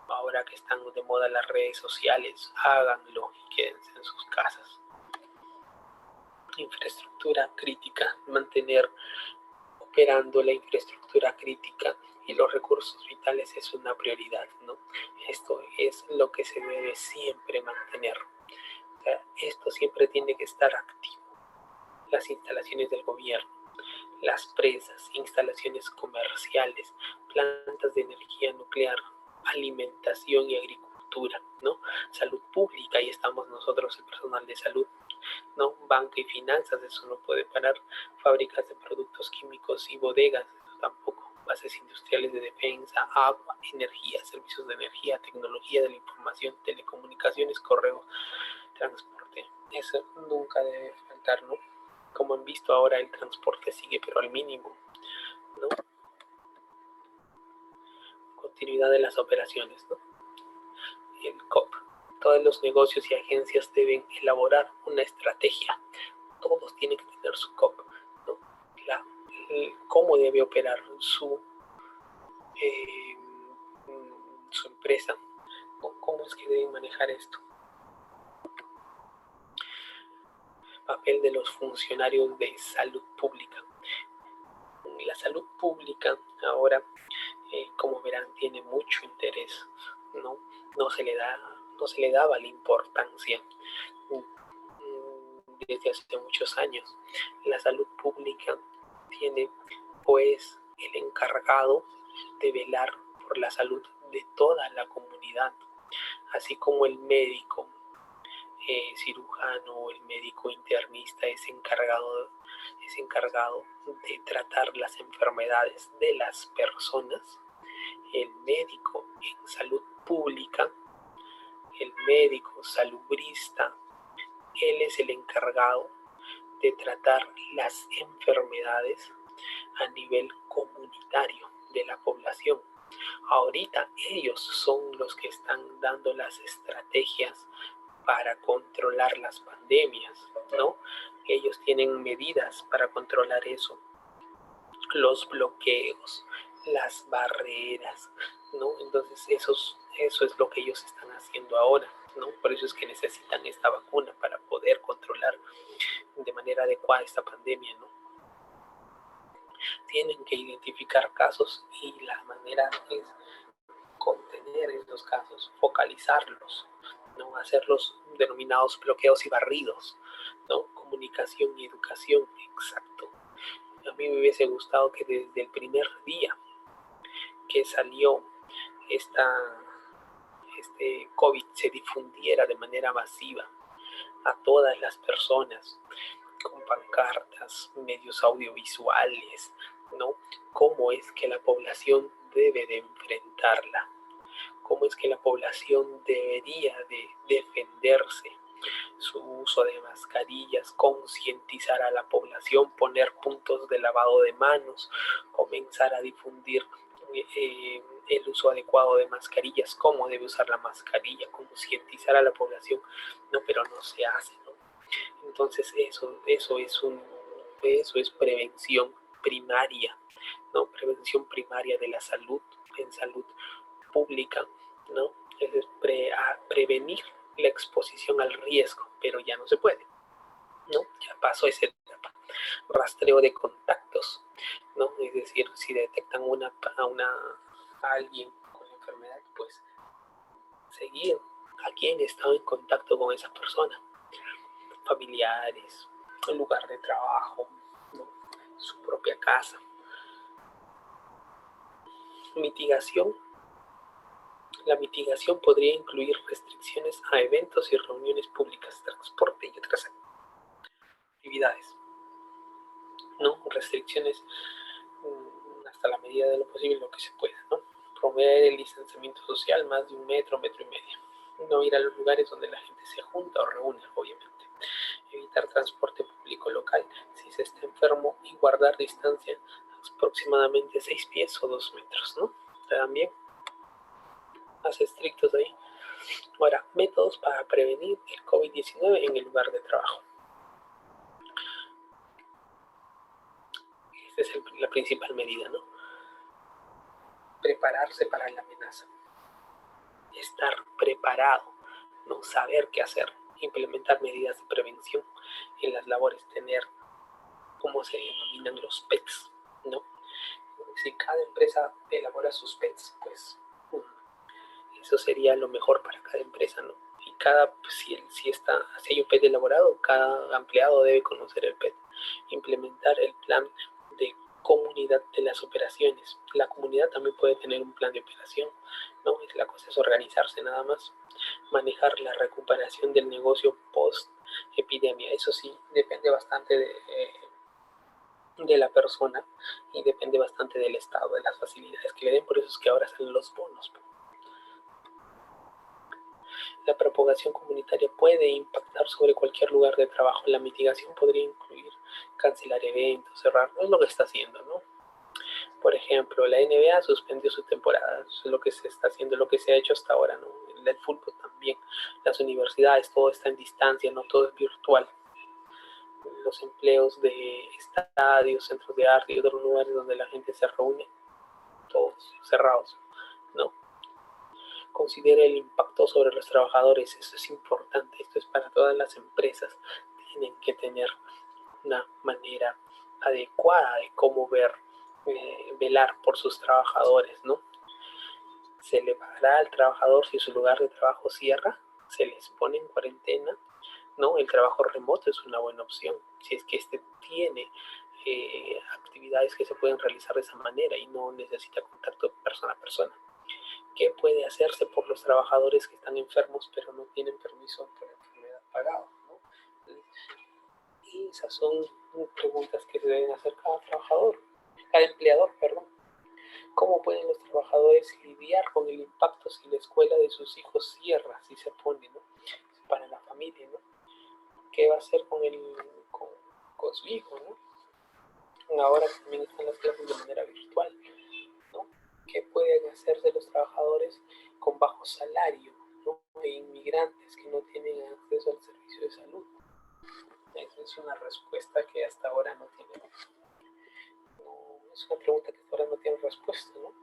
Speaker 1: ahora que están de moda las redes sociales, háganlo y quédense en sus casas. Infraestructura crítica, mantener operando la infraestructura crítica y los recursos vitales es una prioridad, ¿no? Esto es lo que se debe siempre mantener. O sea, esto siempre tiene que estar activo. Las instalaciones del gobierno, las presas, instalaciones comerciales, plantas de energía nuclear, alimentación y agricultura, ¿no? Salud pública, y estamos nosotros, el personal de salud, ¿no? Banca y finanzas, eso no puede parar. Fábricas de productos químicos y bodegas, eso tampoco. Bases industriales de defensa, agua, energía, servicios de energía, tecnología de la información, telecomunicaciones, correo, transporte. Eso nunca debe faltar, ¿no? Como han visto ahora, el transporte sigue, pero al mínimo, ¿no? Continuidad de las operaciones, ¿no? El COP. Todos los negocios y agencias deben elaborar una estrategia. Todos tienen que tener su COP, ¿no? Cómo debe operar su empresa, ¿no? Cómo es que deben manejar esto. Papel de los funcionarios de salud pública. la salud pública ahora, como verán, tiene mucho interés, ¿no? No se le daba la importancia desde hace muchos años. La salud pública tiene, pues, el encargado de velar por la salud de toda la comunidad, así como el médico cirujano o el médico internista es encargado de tratar las enfermedades de las personas. El médico en salud pública, el médico salubrista, él es el encargado de tratar las enfermedades a nivel comunitario de la población. Ahorita ellos son los que están dando las estrategias para controlar las pandemias, ¿no? Ellos tienen medidas para controlar eso, los bloqueos, las barreras, ¿no? Entonces eso es lo que ellos están haciendo ahora, ¿no? Por eso es que necesitan esta vacuna para poder controlar de manera adecuada esta pandemia, ¿no? Tienen que identificar casos y la manera es contener estos casos, focalizarlos, ¿no? Hacer los denominados bloqueos y barridos, ¿no? Comunicación y educación, exacto. A mí me hubiese gustado que desde el primer día que salió este COVID se difundiera de manera masiva a todas las personas, con pancartas, medios audiovisuales, ¿no? Cómo es que la población debe de enfrentarla, cómo es que la población debería de defenderse, su uso de mascarillas, concientizar a la población, poner puntos de lavado de manos, comenzar a difundir el uso adecuado de mascarillas, cómo debe usar la mascarilla, concientizar a la población, no, pero no se hace, ¿no? Entonces eso es prevención primaria, ¿no? Prevención primaria de la salud en salud pública, ¿no? Es prevenir la exposición al riesgo, pero ya no se puede, ¿no? Ya pasó esa etapa. Rastreo de contactos, ¿no? Es decir, si detectan a alguien con la enfermedad, pues seguir a quien estaba en contacto con esa persona, familiares, el lugar de trabajo, ¿no? Su propia casa. Mitigación. La mitigación podría incluir restricciones a eventos y reuniones públicas, transporte y otras actividades, ¿no? Restricciones hasta la medida de lo posible, lo que se pueda, ¿no? Promover el distanciamiento social, más de 1 metro, 1,5 metros. No ir a los lugares donde la gente se junta o reúne, obviamente. Evitar transporte público local si se está enfermo y guardar distancia aproximadamente 6 pies o 2 metros, ¿no? También más estrictos ahí. Ahora, métodos para prevenir el COVID-19 en el lugar de trabajo. Esta es la principal medida, ¿no? Prepararse para la amenaza. Estar preparado, ¿no? Saber qué hacer. Implementar medidas de prevención en las labores. Tener, ¿cómo se denominan los PETs? ¿No? Si cada empresa elabora sus PETs, pues eso sería lo mejor para cada empresa, ¿no? Y si hay un PET elaborado, cada empleado debe conocer el PET. Implementar el plan de comunidad de las operaciones. La comunidad también puede tener un plan de operación, ¿no? La cosa es organizarse nada más. Manejar la recuperación del negocio post epidemia. Eso sí, depende bastante de la persona y depende bastante del estado, de las facilidades que le den. Por eso es que ahora salen los bonos. La propagación comunitaria puede impactar sobre cualquier lugar de trabajo. La mitigación podría incluir cancelar eventos, cerrar, no es lo que está haciendo, ¿no? Por ejemplo, la NBA suspendió su temporada, eso es lo que se está haciendo, lo que se ha hecho hasta ahora, ¿no? El fútbol también, las universidades, todo está en distancia, no todo es virtual. Los empleos de estadios, centros de arte y otros lugares donde la gente se reúne, todos cerrados, ¿no? Considera el impacto sobre los trabajadores, esto es importante, esto es para todas las empresas, tienen que tener una manera adecuada de cómo ver velar por sus trabajadores, ¿no? Se le pagará al trabajador si su lugar de trabajo cierra, se les pone en cuarentena, ¿no? El trabajo remoto es una buena opción, si es que este tiene actividades que se pueden realizar de esa manera y no necesita contacto persona a persona. ¿Qué puede hacerse por los trabajadores que están enfermos pero no tienen permiso por enfermedad pagado, ¿no? Y esas son preguntas que se deben hacer cada empleador, perdón. ¿Cómo pueden los trabajadores lidiar con el impacto si la escuela de sus hijos cierra, si se pone, ¿no? Para la familia, ¿no? ¿Qué va a hacer con su hijo, ¿no? Ahora también están las clases de manera virtual, ¿no? ¿Qué pueden hacerse los trabajadores con bajo salario, ¿no? E inmigrantes que no tienen acceso al servicio de salud? Esa es una respuesta que hasta ahora no tiene. Es una pregunta que hasta ahora no tiene respuesta, ¿no?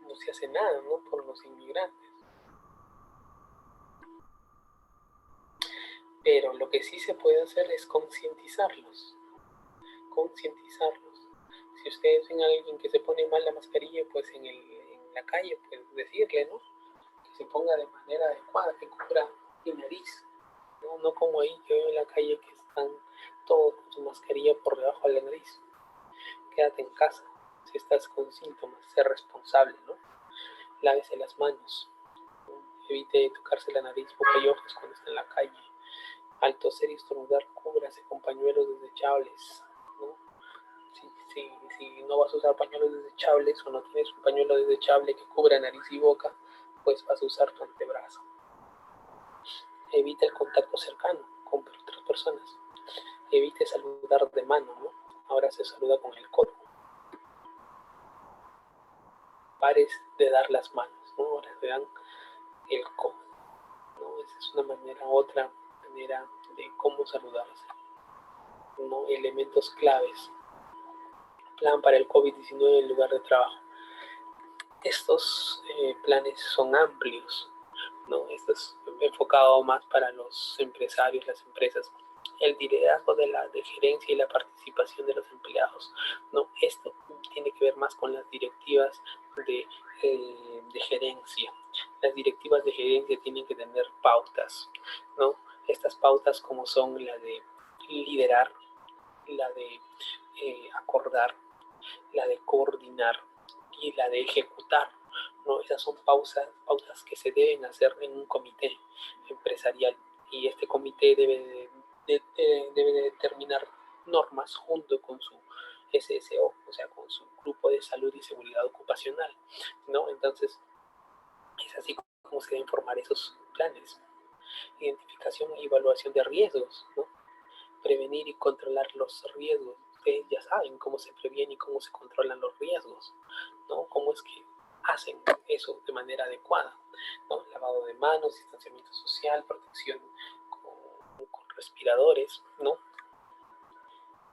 Speaker 1: No se hace nada, ¿no? Por los inmigrantes. Pero lo que sí se puede hacer es concientizarlos. Si ustedes ven a alguien que se pone mal la mascarilla, pues en la calle, pues decirle, ¿no? Que se ponga de manera adecuada, que cubra la nariz, ¿no? No como ahí que veo en la calle que están todos con su mascarilla por debajo de la nariz. Quédate en casa. Si estás con síntomas, sé responsable, ¿no? Lávese las manos. Evite tocarse la nariz, boca y ojos cuando está en la calle. Al toser y estornudar, cúbrase con pañuelos desechables, ¿no? Si no vas a usar pañuelos desechables o no tienes un pañuelo desechable que cubra nariz y boca, pues vas a usar tu antebrazo. Evita el contacto cercano con otras personas. Evite saludar de mano, ¿no? Ahora se saluda con el codo. Pares de dar las manos, ¿no? Ahora se dan el codo, ¿no? Esa es otra manera de cómo saludarse, ¿no? Elementos claves. Plan para el COVID-19 en el lugar de trabajo. Estos planes son amplios, ¿no? Esto es enfocado más para los empresarios, las empresas. El liderazgo de gerencia y la participación de los empleados, ¿no? Esto tiene que ver más con las directivas de gerencia. Las directivas de gerencia tienen que tener pautas, ¿no? Estas pautas como son la de liderar, la de acordar, la de coordinar y la de ejecutar, ¿no? Esas son pautas que se deben hacer en un comité empresarial y este comité debe de determinar normas junto con su SSO, o sea, con su grupo de salud y seguridad ocupacional, ¿no? Entonces, es así como se deben formar esos planes. Identificación y evaluación de riesgos, ¿no? Prevenir y controlar los riesgos. Ustedes ya saben cómo se previene y cómo se controlan los riesgos, ¿no? Cómo es que hacen eso de manera adecuada, ¿no? Lavado de manos, distanciamiento social, protección con respiradores, ¿no?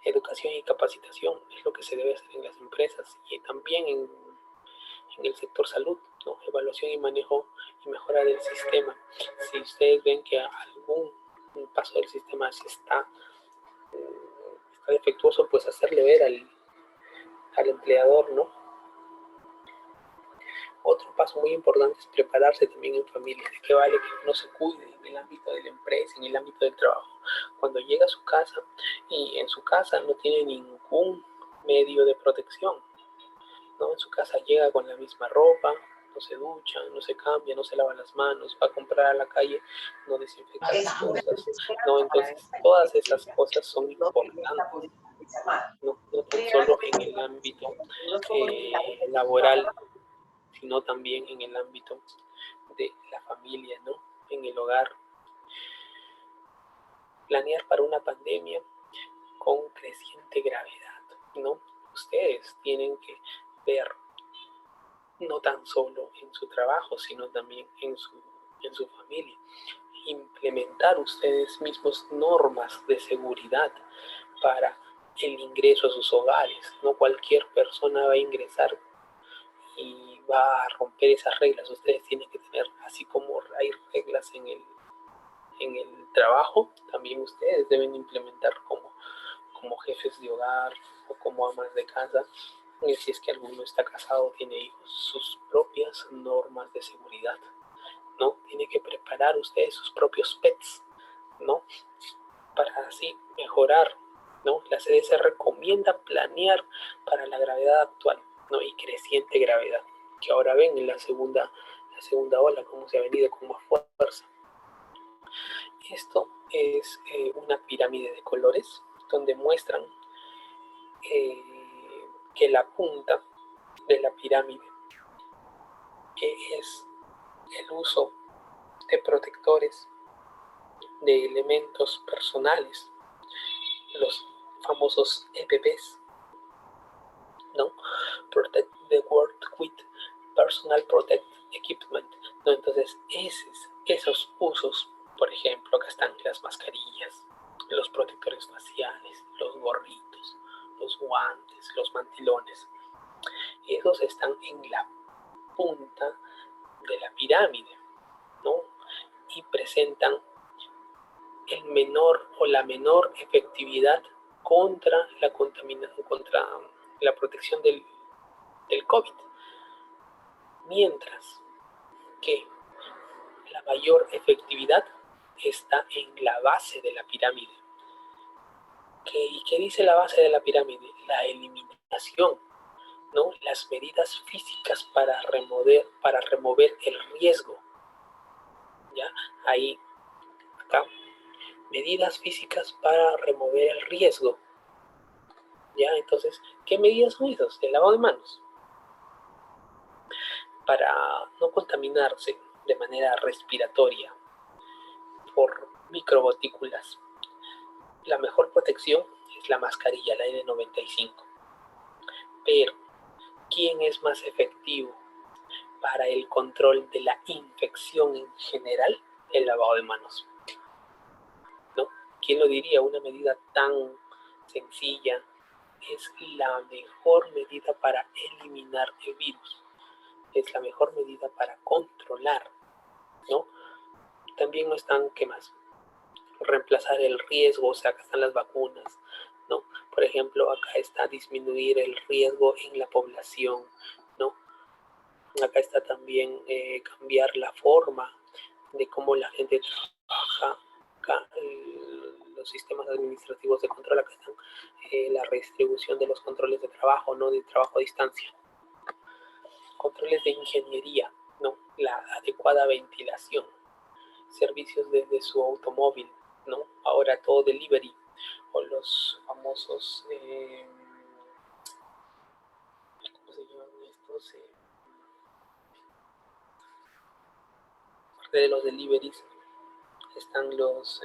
Speaker 1: Educación y capacitación es lo que se debe hacer en las empresas y también en el sector salud, ¿no? Evaluación y manejo y mejora del sistema. Si ustedes ven que algún paso del sistema se está defectuoso, pues hacerle ver al empleador, ¿no? Otro paso muy importante es prepararse también en familia. ¿De qué vale que uno se cuide en el ámbito de la empresa, en el ámbito del trabajo? Cuando llega a su casa y en su casa no tiene ningún medio de protección, ¿no? En su casa llega con la misma ropa, no se ducha, no se cambia, no se lava las manos, va a comprar a la calle, no desinfecta las cosas, ¿no? Entonces, todas esas cosas son importantes, no tan solo en el ámbito laboral, sino también en el ámbito de la familia, ¿no? En el hogar. Planear para una pandemia con creciente gravedad, ¿no? Ustedes tienen que ver no tan solo en su trabajo, sino también en su familia. Implementar ustedes mismos normas de seguridad para el ingreso a sus hogares. No cualquier persona va a ingresar y va a romper esas reglas. Ustedes tienen que tener, así como hay reglas en el trabajo, también ustedes deben implementar como como jefes de hogar o como amas de casa, y si es que alguno está casado o tiene hijos, sus propias normas de seguridad, ¿no? Tiene que preparar ustedes sus propios pets, ¿no? Para así mejorar, ¿no? La CDC recomienda planear para la gravedad actual, ¿no? Y creciente gravedad, que ahora ven en la segunda ola, cómo se ha venido con más fuerza. Esto es una pirámide de colores, donde muestran que la punta de la pirámide es el uso de protectores, de elementos personales, los famosos EPPs, ¿no? Protect the World with Personal Protect Equipment, ¿no? Entonces, esos usos, por ejemplo, acá están las mascarillas, los protectores faciales, los gorritos, los guantes, los mantilones, esos están en la punta de la pirámide, ¿no? Y presentan el menor o la menor efectividad contra la contaminación, contra la protección del COVID. Mientras que la mayor efectividad está en la base de la pirámide. ¿Y qué dice la base de la pirámide? La eliminación, ¿no? Las medidas físicas para remover el riesgo. ¿Ya? Ahí, acá, medidas físicas para remover el riesgo. ¿Ya? Entonces, ¿qué medidas son esas? El lavado de manos. Para no contaminarse de manera respiratoria por microgotículas, la mejor protección es la mascarilla, la N95. Pero, ¿quién es más efectivo para el control de la infección en general? El lavado de manos, ¿no? ¿Quién lo diría? Una medida tan sencilla es la mejor medida para eliminar el virus. Es la mejor medida para controlar, ¿no? También no están, ¿qué más? Reemplazar el riesgo, o sea, acá están las vacunas, ¿no? Por ejemplo, acá está disminuir el riesgo en la población, ¿no? Acá está también cambiar la forma de cómo la gente trabaja, acá los sistemas administrativos de control, acá están la redistribución de los controles de trabajo, ¿no? De trabajo a distancia. Controles de ingeniería, ¿no? La adecuada ventilación, servicios desde su automóvil, ¿no? Ahora todo delivery, o los famosos, ¿cómo se llaman estos? Aparte de los deliveries, están los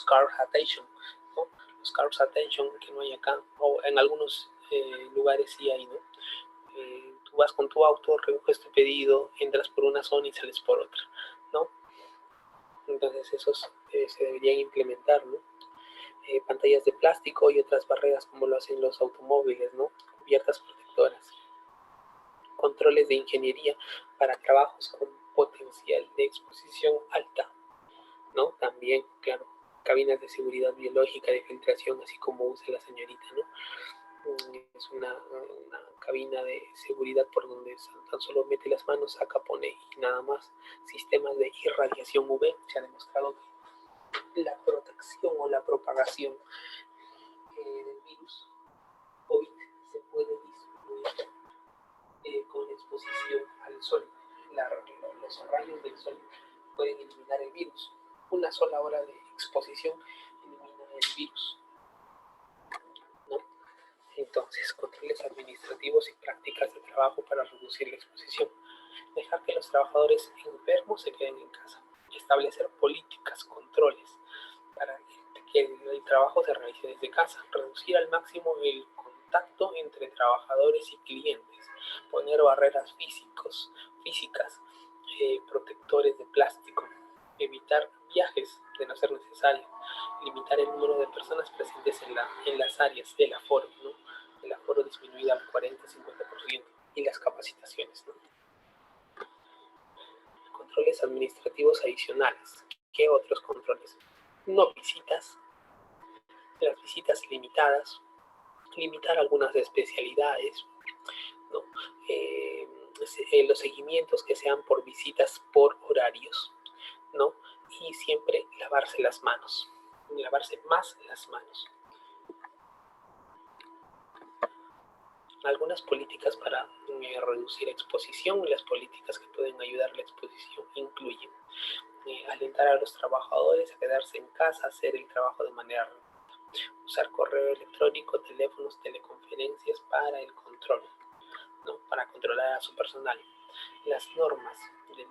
Speaker 1: car attention, ¿no? Los cars attention que no hay acá, o en algunos lugares sí hay, ¿no? Tú vas con tu auto, recoges tu pedido, entras por una zona y sales por otra, ¿no? Entonces esos se deberían implementar, ¿no? Pantallas de plástico y otras barreras como lo hacen los automóviles, ¿no? Cubiertas protectoras. Controles de ingeniería para trabajos con potencial de exposición alta, ¿no? También, claro, cabinas de seguridad biológica, de filtración, así como usa la señorita, ¿no? Es una cabina de seguridad por donde tan solo mete las manos, saca, pone y nada más. Sistemas de irradiación UV, se ha demostrado que la protección o la propagación del virus COVID se puede disminuir con exposición al sol. Los rayos del sol pueden eliminar el virus. Una sola hora de exposición elimina el virus, ¿no? Entonces, controles administrativos y prácticas de trabajo para reducir la exposición. Dejar que los trabajadores enfermos se queden en casa. Establecer políticas, controles para que el trabajo se realice desde casa. Reducir al máximo el contacto entre trabajadores y clientes. Poner barreras físicas, protectores de plástico. Evitar viajes de no ser necesario. Limitar el número de personas presentes en las áreas del aforo, ¿no? El aforo disminuido al 40-50%. Y las capacitaciones, ¿no? Controles administrativos adicionales. ¿Qué otros controles? No visitas, visitas limitadas, limitar algunas especialidades, ¿no? Los seguimientos que sean por visitas por horarios, ¿no? Y siempre lavarse las manos, lavarse más las manos. Algunas políticas para reducir exposición. Las políticas que pueden ayudar a la exposición incluyen alentar a los trabajadores a quedarse en casa, hacer el trabajo de manera remota, usar correo electrónico, teléfonos, teleconferencias para el control, ¿no? Para controlar a su personal. Las normas de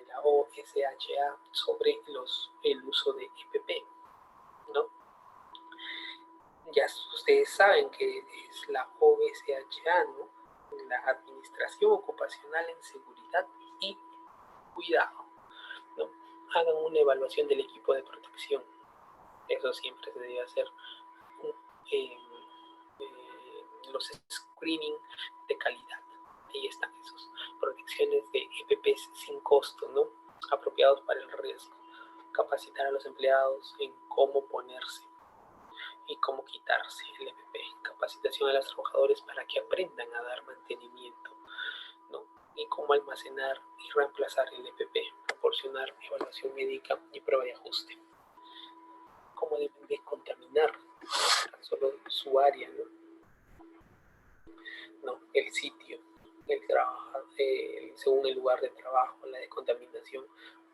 Speaker 1: la OSHA sobre el uso de EPP, ¿no? Ya ustedes saben que es la OSHA, ¿no? La Administración Ocupacional en Seguridad y Cuidado, ¿no? Hagan una evaluación del equipo de protección. Eso siempre se debe hacer. Los screening de calidad. Ahí están esos. Protecciones de EPPs sin costo, ¿no? Apropiados para el riesgo. Capacitar a los empleados en cómo ponerse y cómo quitarse el EPP. Capacitación a los trabajadores para que aprendan a dar mantenimiento, ¿no? Y cómo almacenar y reemplazar el EPP. Proporcionar evaluación médica y prueba de ajuste. Cómo deben descontaminar solo su área, ¿no? No, el sitio, el trabajo, según el lugar de trabajo, la descontaminación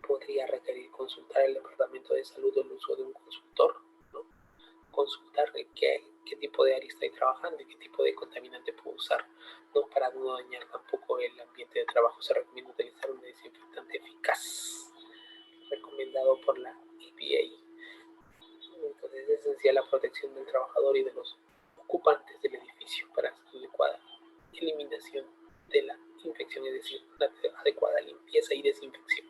Speaker 1: podría requerir consultar el Departamento de Salud o el uso de un consultor, ¿no? Consultar qué tipo de área está trabajando y qué tipo de contaminante puede usar, ¿no? Para no dañar tampoco el ambiente de trabajo. Se recomienda utilizar un desinfectante eficaz, recomendado por la EPA. Entonces es esencial la protección del trabajador y de los ocupantes del edificio para su adecuada eliminación de la infección, es decir, una adecuada limpieza y desinfección.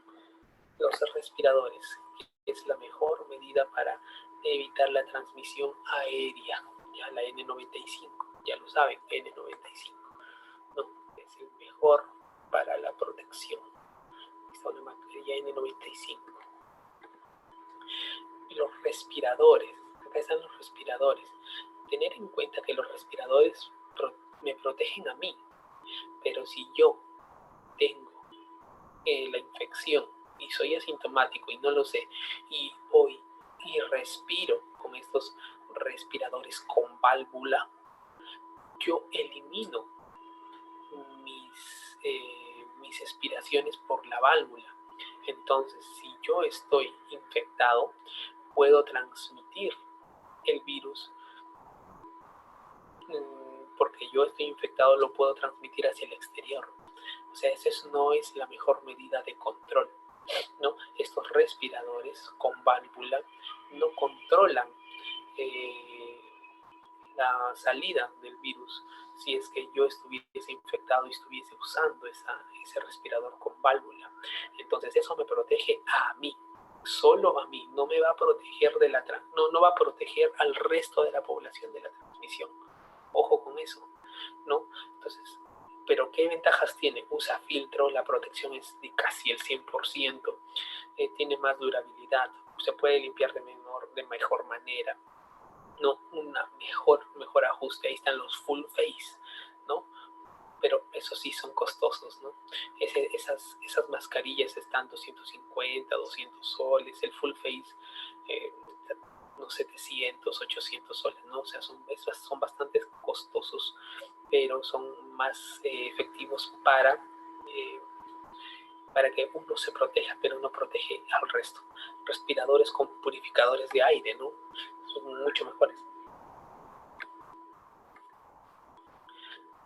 Speaker 1: Los respiradores es la mejor medida para evitar la transmisión aérea. Ya la N95, ya lo saben, N95, ¿no? Es el mejor para la protección. Está una mascarilla N95. Y los respiradores, acá están los respiradores. Tener en cuenta que los respiradores me protegen a mí, pero si yo tengo la infección y soy asintomático y no lo sé, y voy y respiro con estos respiradores con válvula, yo elimino mis expiraciones por la válvula. Entonces, si yo estoy infectado, puedo transmitir el virus, porque yo estoy infectado, lo puedo transmitir hacia el exterior. O sea, esa no es la mejor medida de control, ¿no? Estos respiradores con válvula no controlan la salida del virus si es que yo estuviese infectado y estuviese usando ese respirador con válvula. Entonces eso me protege a mí, solo a mí, no me va a proteger no va a proteger al resto de la población de la transmisión. Ojo con eso, ¿no? Entonces, pero ¿qué ventajas tiene? Usa filtro, la protección es de casi el 100%, tiene más durabilidad, se puede limpiar de mejor manera, ¿no? Una mejor ajuste. Ahí están los full face, ¿no? Pero esos sí son costosos, ¿no? Esas mascarillas están 250, 200 soles, el full face, no, 700, 800 soles, ¿no? O sea, son bastante costosos, pero son más efectivos para que uno se proteja, pero no protege al resto. Respiradores con purificadores de aire, ¿no? Son mucho mejores.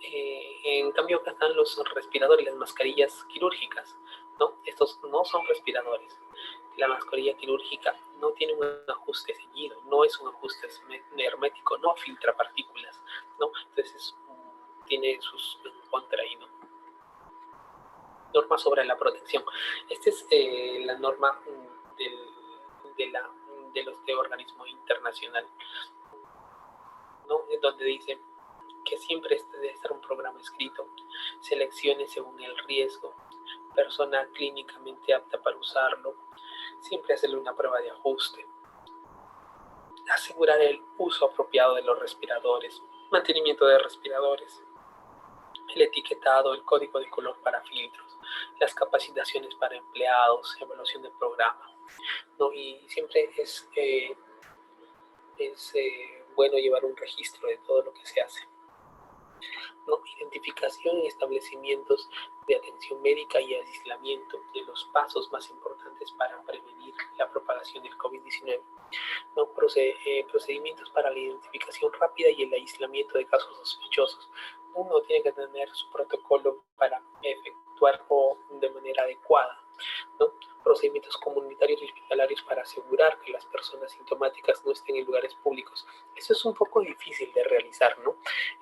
Speaker 1: En cambio, acá están los respiradores, las mascarillas quirúrgicas, ¿no? Estos no son respiradores. La mascarilla quirúrgica no tiene un ajuste seguido, no es un ajuste hermético, no filtra partículas, ¿no? Entonces tiene sus contra ahí, ¿no? Norma sobre la protección. Esta es la norma de organismo internacional, ¿no? Donde dice que siempre debe estar un programa escrito, seleccione según el riesgo, persona clínicamente apta para usarlo, siempre hacerle una prueba de ajuste. asegurar el uso apropiado de los respiradores, mantenimiento de respiradores, el etiquetado, el código de color para filtros, las capacitaciones para empleados, evaluación del programa, ¿no? Y siempre es bueno llevar un registro de todo lo que se hace, ¿no? Identificación y establecimientos de atención médica y aislamiento de los pasos más importantes para prevenir la propagación del COVID-19. ¿No? Procedimientos para la identificación rápida y el aislamiento de casos sospechosos. Uno tiene que tener su protocolo para efectuarlo de manera adecuada, ¿no? Procedimientos comunitarios y hospitalarios para asegurar que las personas sintomáticas no estén en lugares públicos. Eso es un poco difícil de realizar, ¿no?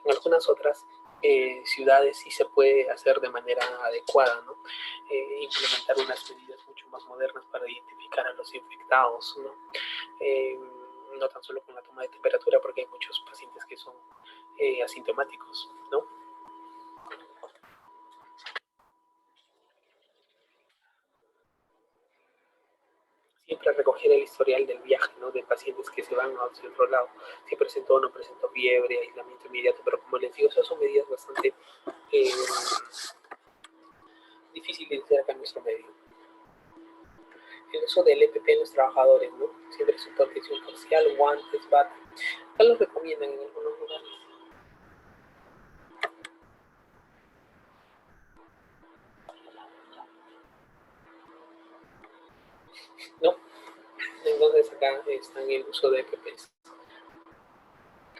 Speaker 1: En algunas otras ciudades sí se puede hacer de manera adecuada, ¿no? Implementar unas medidas mucho más modernas para identificar a los infectados, ¿no? No tan solo con la toma de temperatura, porque hay muchos pacientes que son asintomáticos, ¿no? Siempre recoger el historial del viaje, ¿no? De pacientes que se van hacia otro lado, si presentó o no presentó fiebre, aislamiento inmediato, pero como les digo, esas son medidas bastante eh, difíciles de hacer acá en nuestro medio. El uso del EPP en los trabajadores, ¿no? Siempre su protección facial, guantes, bata. Acá lo recomiendan en algunos lugares, ¿no? Entonces acá están el uso de EPPs.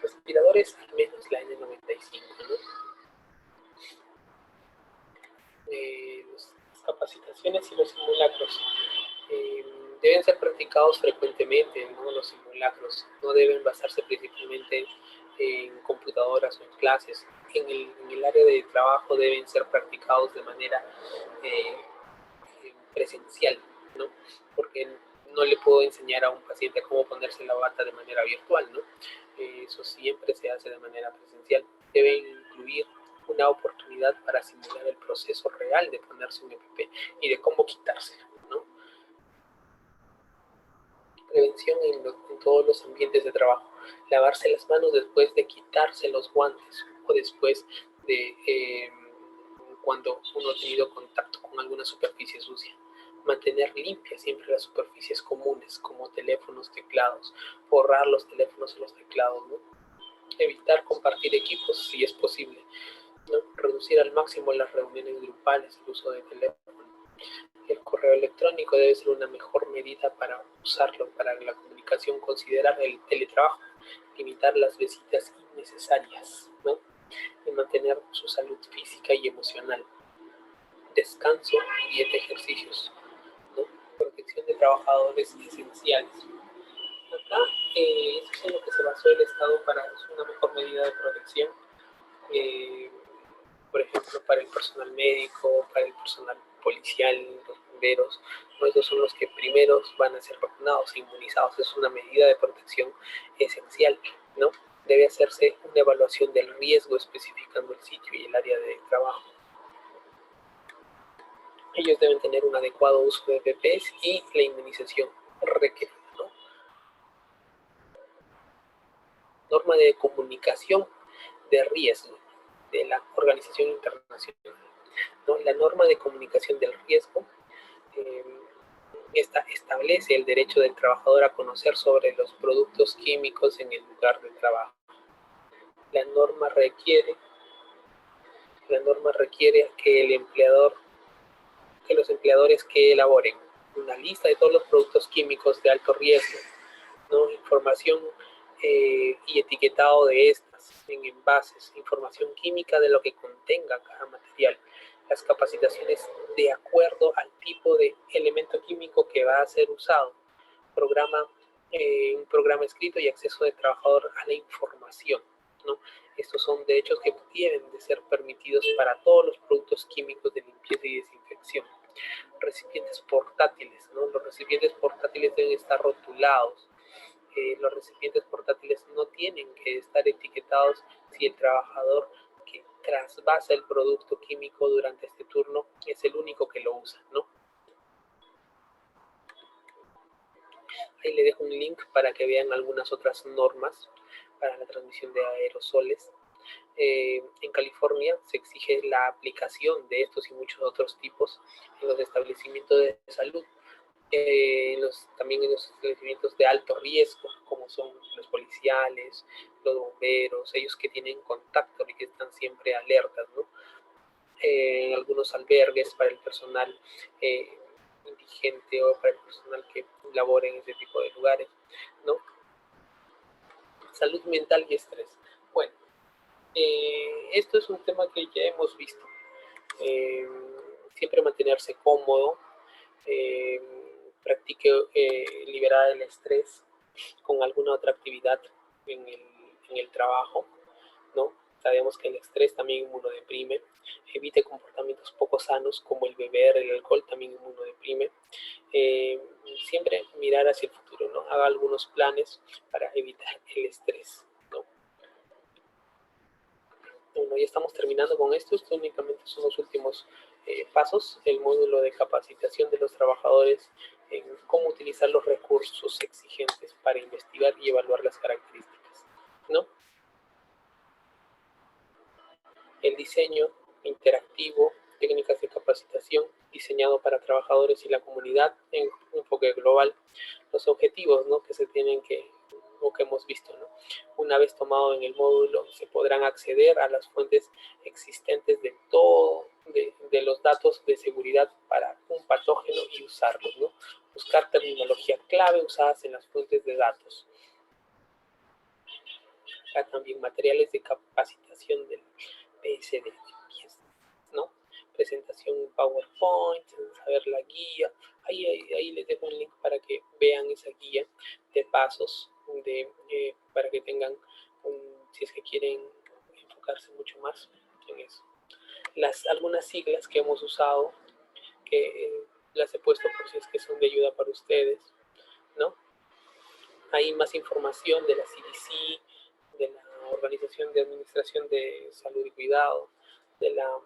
Speaker 1: Respiradores, al menos la N95, ¿no? Las capacitaciones y los simulacros deben ser practicados frecuentemente, ¿no? Los simulacros no deben basarse principalmente en computadoras o en clases. En el área de trabajo deben ser practicados de manera eh, presencial, ¿no? Porque no le puedo enseñar a un paciente cómo ponerse la bata de manera virtual, ¿no? Eso siempre se hace de manera presencial. Debe incluir una oportunidad para simular el proceso real de ponerse un EPP y de cómo quitárselo, ¿no? Prevención en todos los ambientes de trabajo. Lavarse las manos después de quitarse los guantes o después de cuando uno ha tenido contacto con alguna superficie sucia. Mantener limpias siempre las superficies comunes como teléfonos, teclados, borrar los teléfonos y los teclados, ¿no? Evitar compartir equipos si es posible, ¿no? Reducir al máximo las reuniones grupales, el uso de teléfono. El correo electrónico debe ser una mejor medida para usarlo para la comunicación, considerar el teletrabajo, limitar las visitas innecesarias, ¿no? Y mantener su salud física y emocional. Descanso, dieta, ejercicios, ¿no? Protección de trabajadores esenciales. Acá eso es en lo que se basó el Estado para una mejor medida de protección, eh, por ejemplo, para el personal médico, para el personal policial, los bomberos, ¿no? Estos son los que primeros van a ser vacunados e inmunizados. Es una medida de protección esencial, ¿no? Debe hacerse una evaluación del riesgo especificando el sitio y el área de trabajo. Ellos deben tener un adecuado uso de EPPs y la inmunización requerida, ¿no? Norma de comunicación de riesgo de la Organización Internacional, ¿no? La norma de comunicación del riesgo eh, esta establece el derecho del trabajador a conocer sobre los productos químicos en el lugar de trabajo. La norma requiere, la norma requiere que el empleador, que los empleadores que elaboren una lista de todos los productos químicos de alto riesgo, ¿no? Información y etiquetado de estas en envases, información química de lo que contenga cada material, las capacitaciones de acuerdo al tipo de elemento químico que va a ser usado, un programa escrito y acceso del trabajador a la información, ¿no? Estos son derechos que deben de ser permitidos para todos los productos químicos de limpieza y desinfección. Recipientes portátiles, ¿no? Los recipientes portátiles deben estar rotulados. Los recipientes portátiles no tienen que estar etiquetados si el trabajador que trasvasa el producto químico durante este turno es el único que lo usa, ¿no? Ahí le dejo un link para que vean algunas otras normas para la transmisión de aerosoles. En California se exige la aplicación de estos y muchos otros tipos en los establecimientos de salud, también en los establecimientos de alto riesgo, como son los policiales, los bomberos, ellos que tienen contacto y que están siempre alertas, ¿no? En algunos albergues para el personal indigente o para el personal que labora en ese tipo de lugares, ¿no? Salud mental y estrés. Bueno, esto es un tema que ya hemos visto. Eh, Siempre mantenerse cómodo, eh, practique liberar el estrés con alguna otra actividad en el trabajo, ¿no? Sabemos que el estrés también inmunodeprime. Evite comportamientos poco sanos como el beber, el alcohol también inmunodeprime. Eh, Siempre mirar hacia el futuro, ¿no? Haga algunos planes para evitar el estrés, ¿no? Bueno, ya estamos terminando con esto. Esto únicamente son los últimos pasos. El módulo de capacitación de los trabajadores en cómo utilizar los recursos exigentes para investigar y evaluar las características, ¿no? El diseño interactivo, técnicas de capacitación diseñado para trabajadores y la comunidad en un enfoque global, los objetivos, ¿no?, que se tienen que, o que hemos visto, ¿no? Una vez tomado en el módulo, se podrán acceder a las fuentes existentes de todo, de los datos de seguridad para un patógeno y usarlos, ¿no? Buscar terminología clave usadas en las fuentes de datos. Acá también materiales de capacitación del PSD, ¿no? Presentación en PowerPoint, saber la guía. Ahí les dejo un link para que vean esa guía de pasos, para que tengan, si es que quieren enfocarse mucho más en eso. Algunas siglas que hemos usado, que las he puesto por si es que son de ayuda para ustedes, ¿no? Hay más información de la CDC, de la Organización de Administración de Salud y Cuidado, de la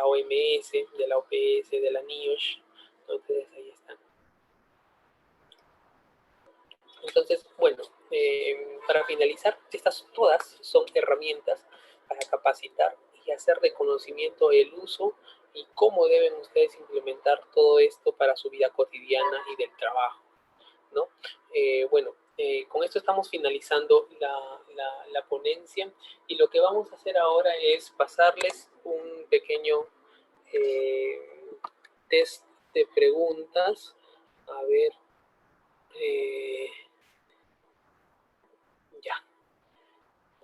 Speaker 1: OMS, de la OPS, de la NIOSH. Entonces ahí están. Entonces, bueno, para finalizar, estas todas son herramientas para capacitar y hacer de conocimiento el uso y cómo deben ustedes implementar todo esto para su vida cotidiana y del trabajo, ¿no? Bueno, con esto estamos finalizando la ponencia y lo que vamos a hacer ahora es pasarles un pequeño test de preguntas. A ver, ya.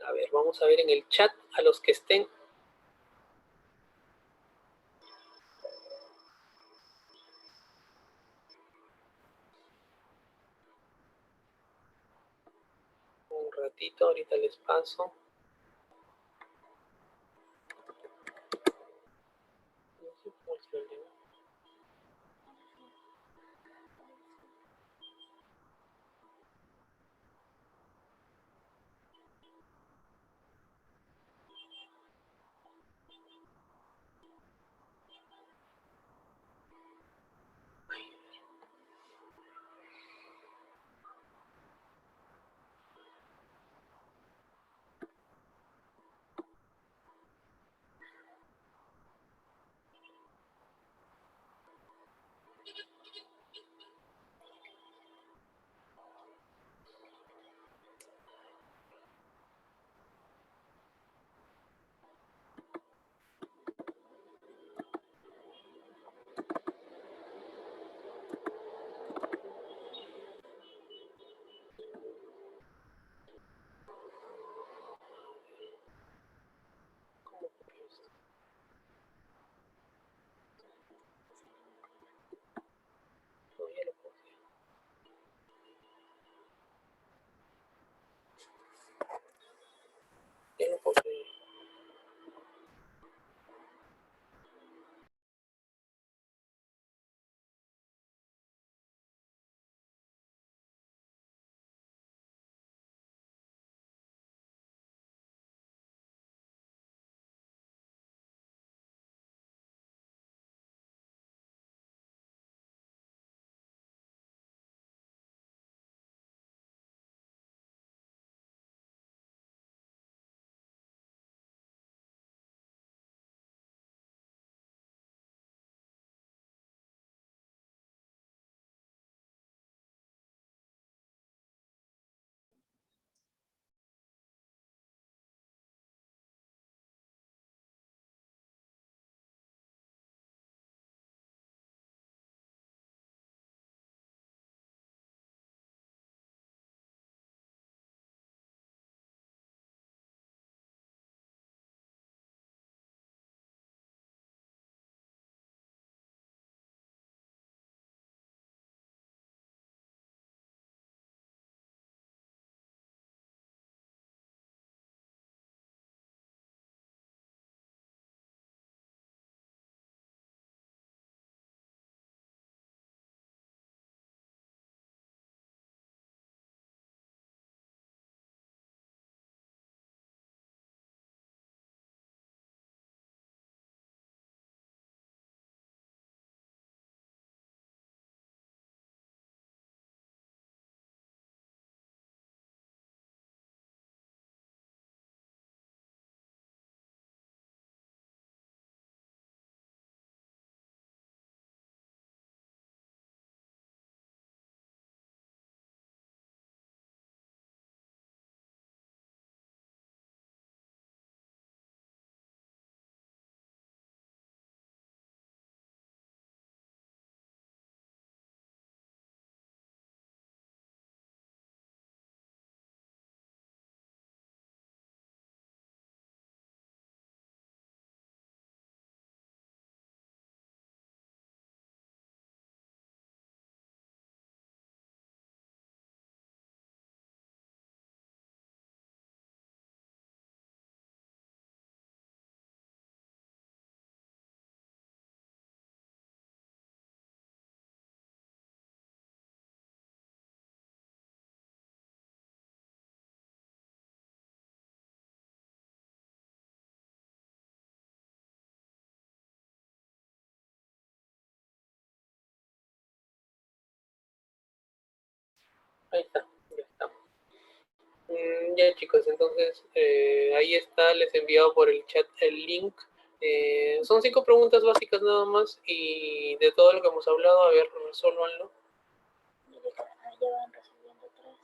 Speaker 1: A ver, vamos a ver en el chat a los que estén. Un ratito, ahorita les paso. No sé cómo es el problema. Ahí está, ya estamos. Ya chicos, entonces ahí está, les he enviado por el chat el link. Son 5 preguntas básicas nada más y de todo lo que hemos hablado, a ver, resuélvanlo.
Speaker 2: Ya van resolviendo 3.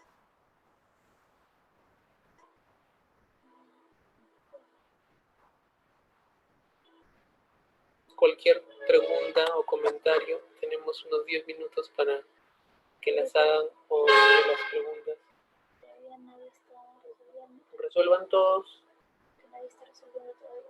Speaker 1: Cualquier pregunta o comentario, tenemos unos 10 minutos para que las hagan o las preguntas.
Speaker 2: Todavía nadie está resolviendo.
Speaker 1: Resuelvan todos.
Speaker 2: Que nadie está resolviendo todavía.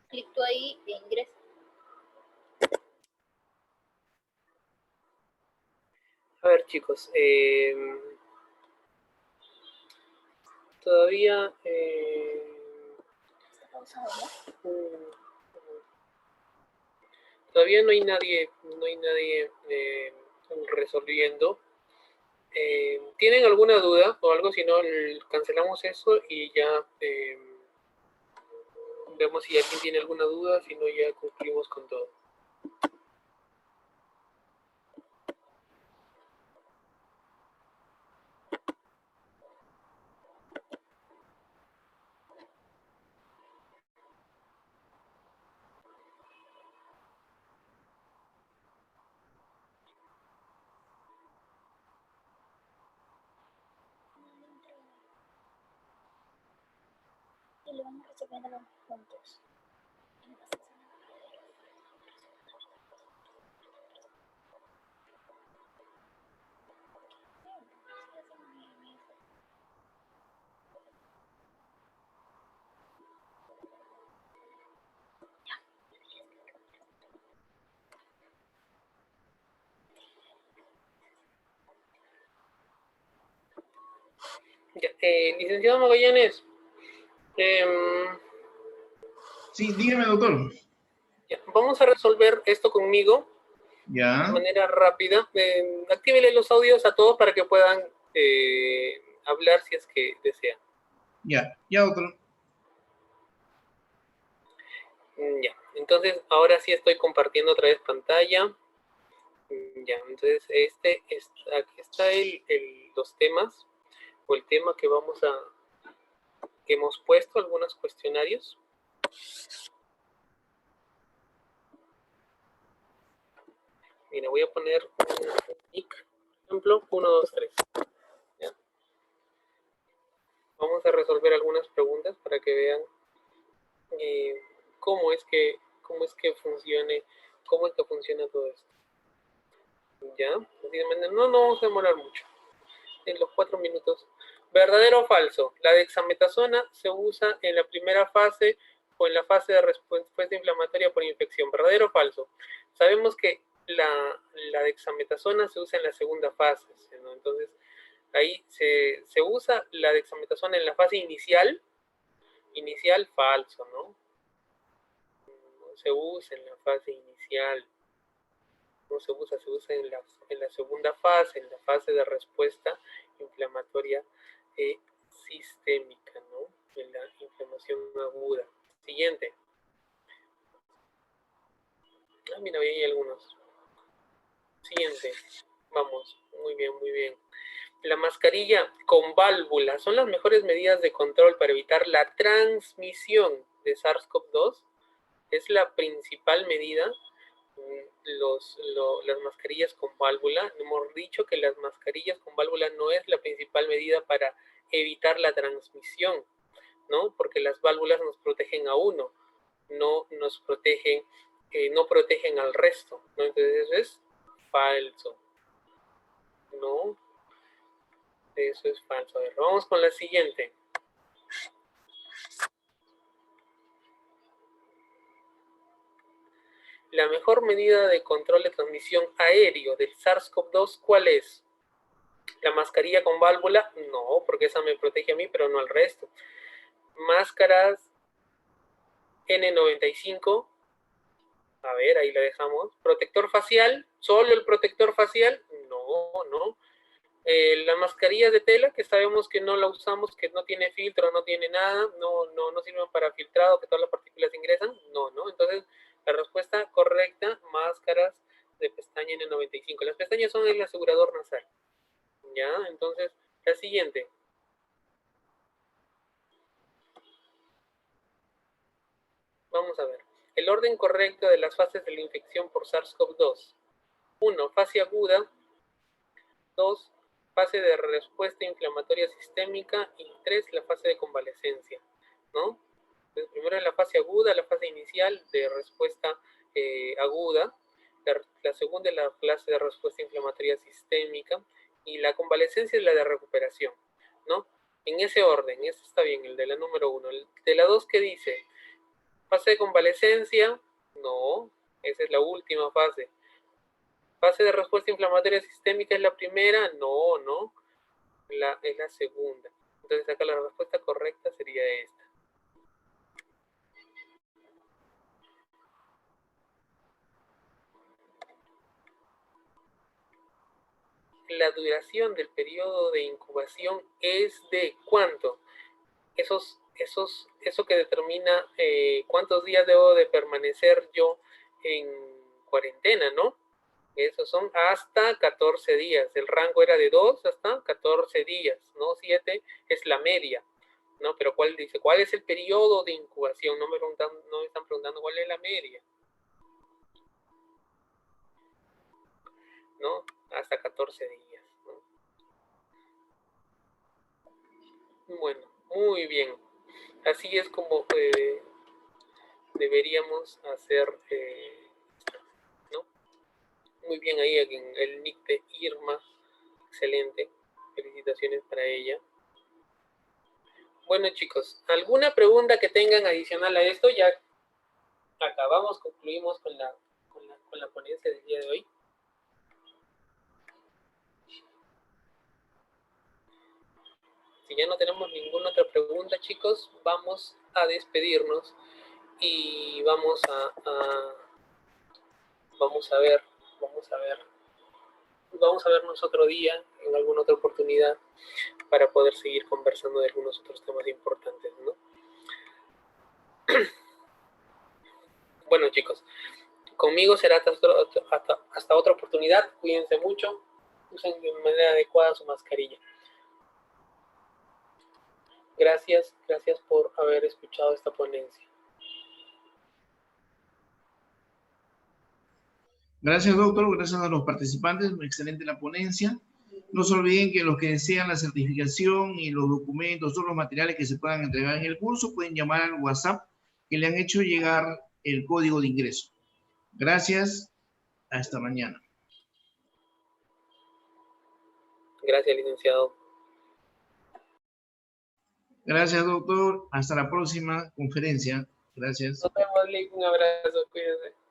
Speaker 2: Clic tú ahí e ingresa.
Speaker 1: A ver chicos, todavía
Speaker 2: Está pausado, ¿no?
Speaker 1: todavía no hay nadie resolviendo. ¿Tienen alguna duda o algo? Si no, cancelamos eso y ya vemos si alguien tiene alguna duda, si no ya concluimos con todo.
Speaker 2: Y lo vamos resolviendo juntos. Y no pasa nada.
Speaker 1: Ya, licenciado Magallanes,
Speaker 3: Sí, dígame, doctor.
Speaker 1: ya, vamos a resolver esto conmigo
Speaker 3: Ya.
Speaker 1: de manera rápida. Actívenle los audios a todos para que puedan hablar si es que desean.
Speaker 3: Ya, doctor.
Speaker 1: Ya, entonces ahora sí estoy compartiendo otra vez pantalla. Ya, entonces aquí está los temas o el tema que que hemos puesto, algunos cuestionarios. Mira, voy a poner un nick, por ejemplo, 1, 2, 3. ¿Ya? Vamos a resolver algunas preguntas para que vean cómo No vamos a demorar mucho. En los 4 minutos. ¿Verdadero o falso? La dexametasona se usa en la primera fase o en la fase de respuesta inflamatoria por infección. ¿Verdadero o falso? Sabemos que la dexametasona se usa en la segunda fase, ¿no? Entonces, ahí se usa la dexametasona en la fase inicial. Inicial, falso, ¿no? No se usa en la fase inicial. No se usa en la segunda fase, en la fase de respuesta inflamatoria sistémica, ¿no? En la inflamación aguda. Siguiente. Ah, mira, ahí hay algunos. Siguiente. Vamos, muy bien, muy bien. La mascarilla con válvula son las mejores medidas de control para evitar la transmisión de SARS-CoV-2. Es la principal medida. Las mascarillas con válvula. Hemos dicho que las mascarillas con válvula no es la principal medida para evitar la transmisión, ¿no? Porque las válvulas nos protegen a uno, no nos protegen, no protegen al resto, ¿no? Entonces eso es falso, ¿no? Eso es falso. A ver, vamos con la siguiente. La mejor medida de control de transmisión aéreo del SARS-CoV-2, ¿cuál es? ¿La mascarilla con válvula? No, porque esa me protege a mí, pero no al resto. Máscaras N95. A ver, ahí la dejamos. ¿Protector facial? ¿Solo el protector facial? No, no. La mascarilla de tela, que sabemos que no la usamos, que no tiene filtro, no tiene nada, no sirven para filtrado, que todas las partículas ingresan. No, no. Entonces, la respuesta correcta, máscaras de pestaña N95. Las pestañas son el asegurador nasal. ¿Ya? Entonces, la siguiente. Vamos a ver. El orden correcto de las fases de la infección por SARS-CoV-2. 1. Fase aguda. 2. Fase de respuesta inflamatoria sistémica. Y 3. La fase de convalecencia, ¿no? Entonces, primero en la fase aguda, la fase inicial de respuesta aguda. La segunda es la fase de respuesta inflamatoria sistémica. Y la convalecencia es la de recuperación, ¿no? En ese orden, ese está bien, el de la número 1. El de la 2, ¿qué dice? Fase de convalecencia, no, esa es la última fase. Fase de respuesta inflamatoria sistémica es la primera, no, no, es la segunda. Entonces acá la respuesta correcta sería esta. La duración del periodo de incubación es de ¿cuánto? Eso que determina cuántos días debo de permanecer yo en cuarentena, ¿no? Esos son hasta 14 días. El rango era de 2 hasta 14 días, ¿no? 7 es la media, ¿no? Pero ¿cuál dice? ¿Cuál es el periodo de incubación? No me están preguntando cuál es la media, ¿no? Hasta 14 días, ¿no? Bueno, muy bien. Así es como deberíamos hacer, ¿no? Muy bien ahí en el nick de Irma. Excelente. Felicitaciones para ella. Bueno, chicos, ¿alguna pregunta que tengan adicional a esto? Ya acabamos, concluimos con la ponencia del día de hoy. Si ya no tenemos ninguna otra pregunta, chicos, vamos a despedirnos y vamos a vernos otro día, en alguna otra oportunidad, para poder seguir conversando de algunos otros temas importantes, ¿no? Bueno, chicos, conmigo será hasta otra oportunidad. Cuídense mucho, usen de manera adecuada su mascarilla. Gracias por haber escuchado esta ponencia.
Speaker 3: Gracias, doctor. Gracias a los participantes. Excelente la ponencia. No se olviden que los que desean la certificación y los documentos, todos los materiales que se puedan entregar en el curso, pueden llamar al WhatsApp que le han hecho llegar el código de ingreso. Gracias. Hasta mañana.
Speaker 1: Gracias, licenciado.
Speaker 3: Gracias, doctor. Hasta la próxima conferencia. Gracias.
Speaker 1: Nos vemos, Lick. Un abrazo, cuídese.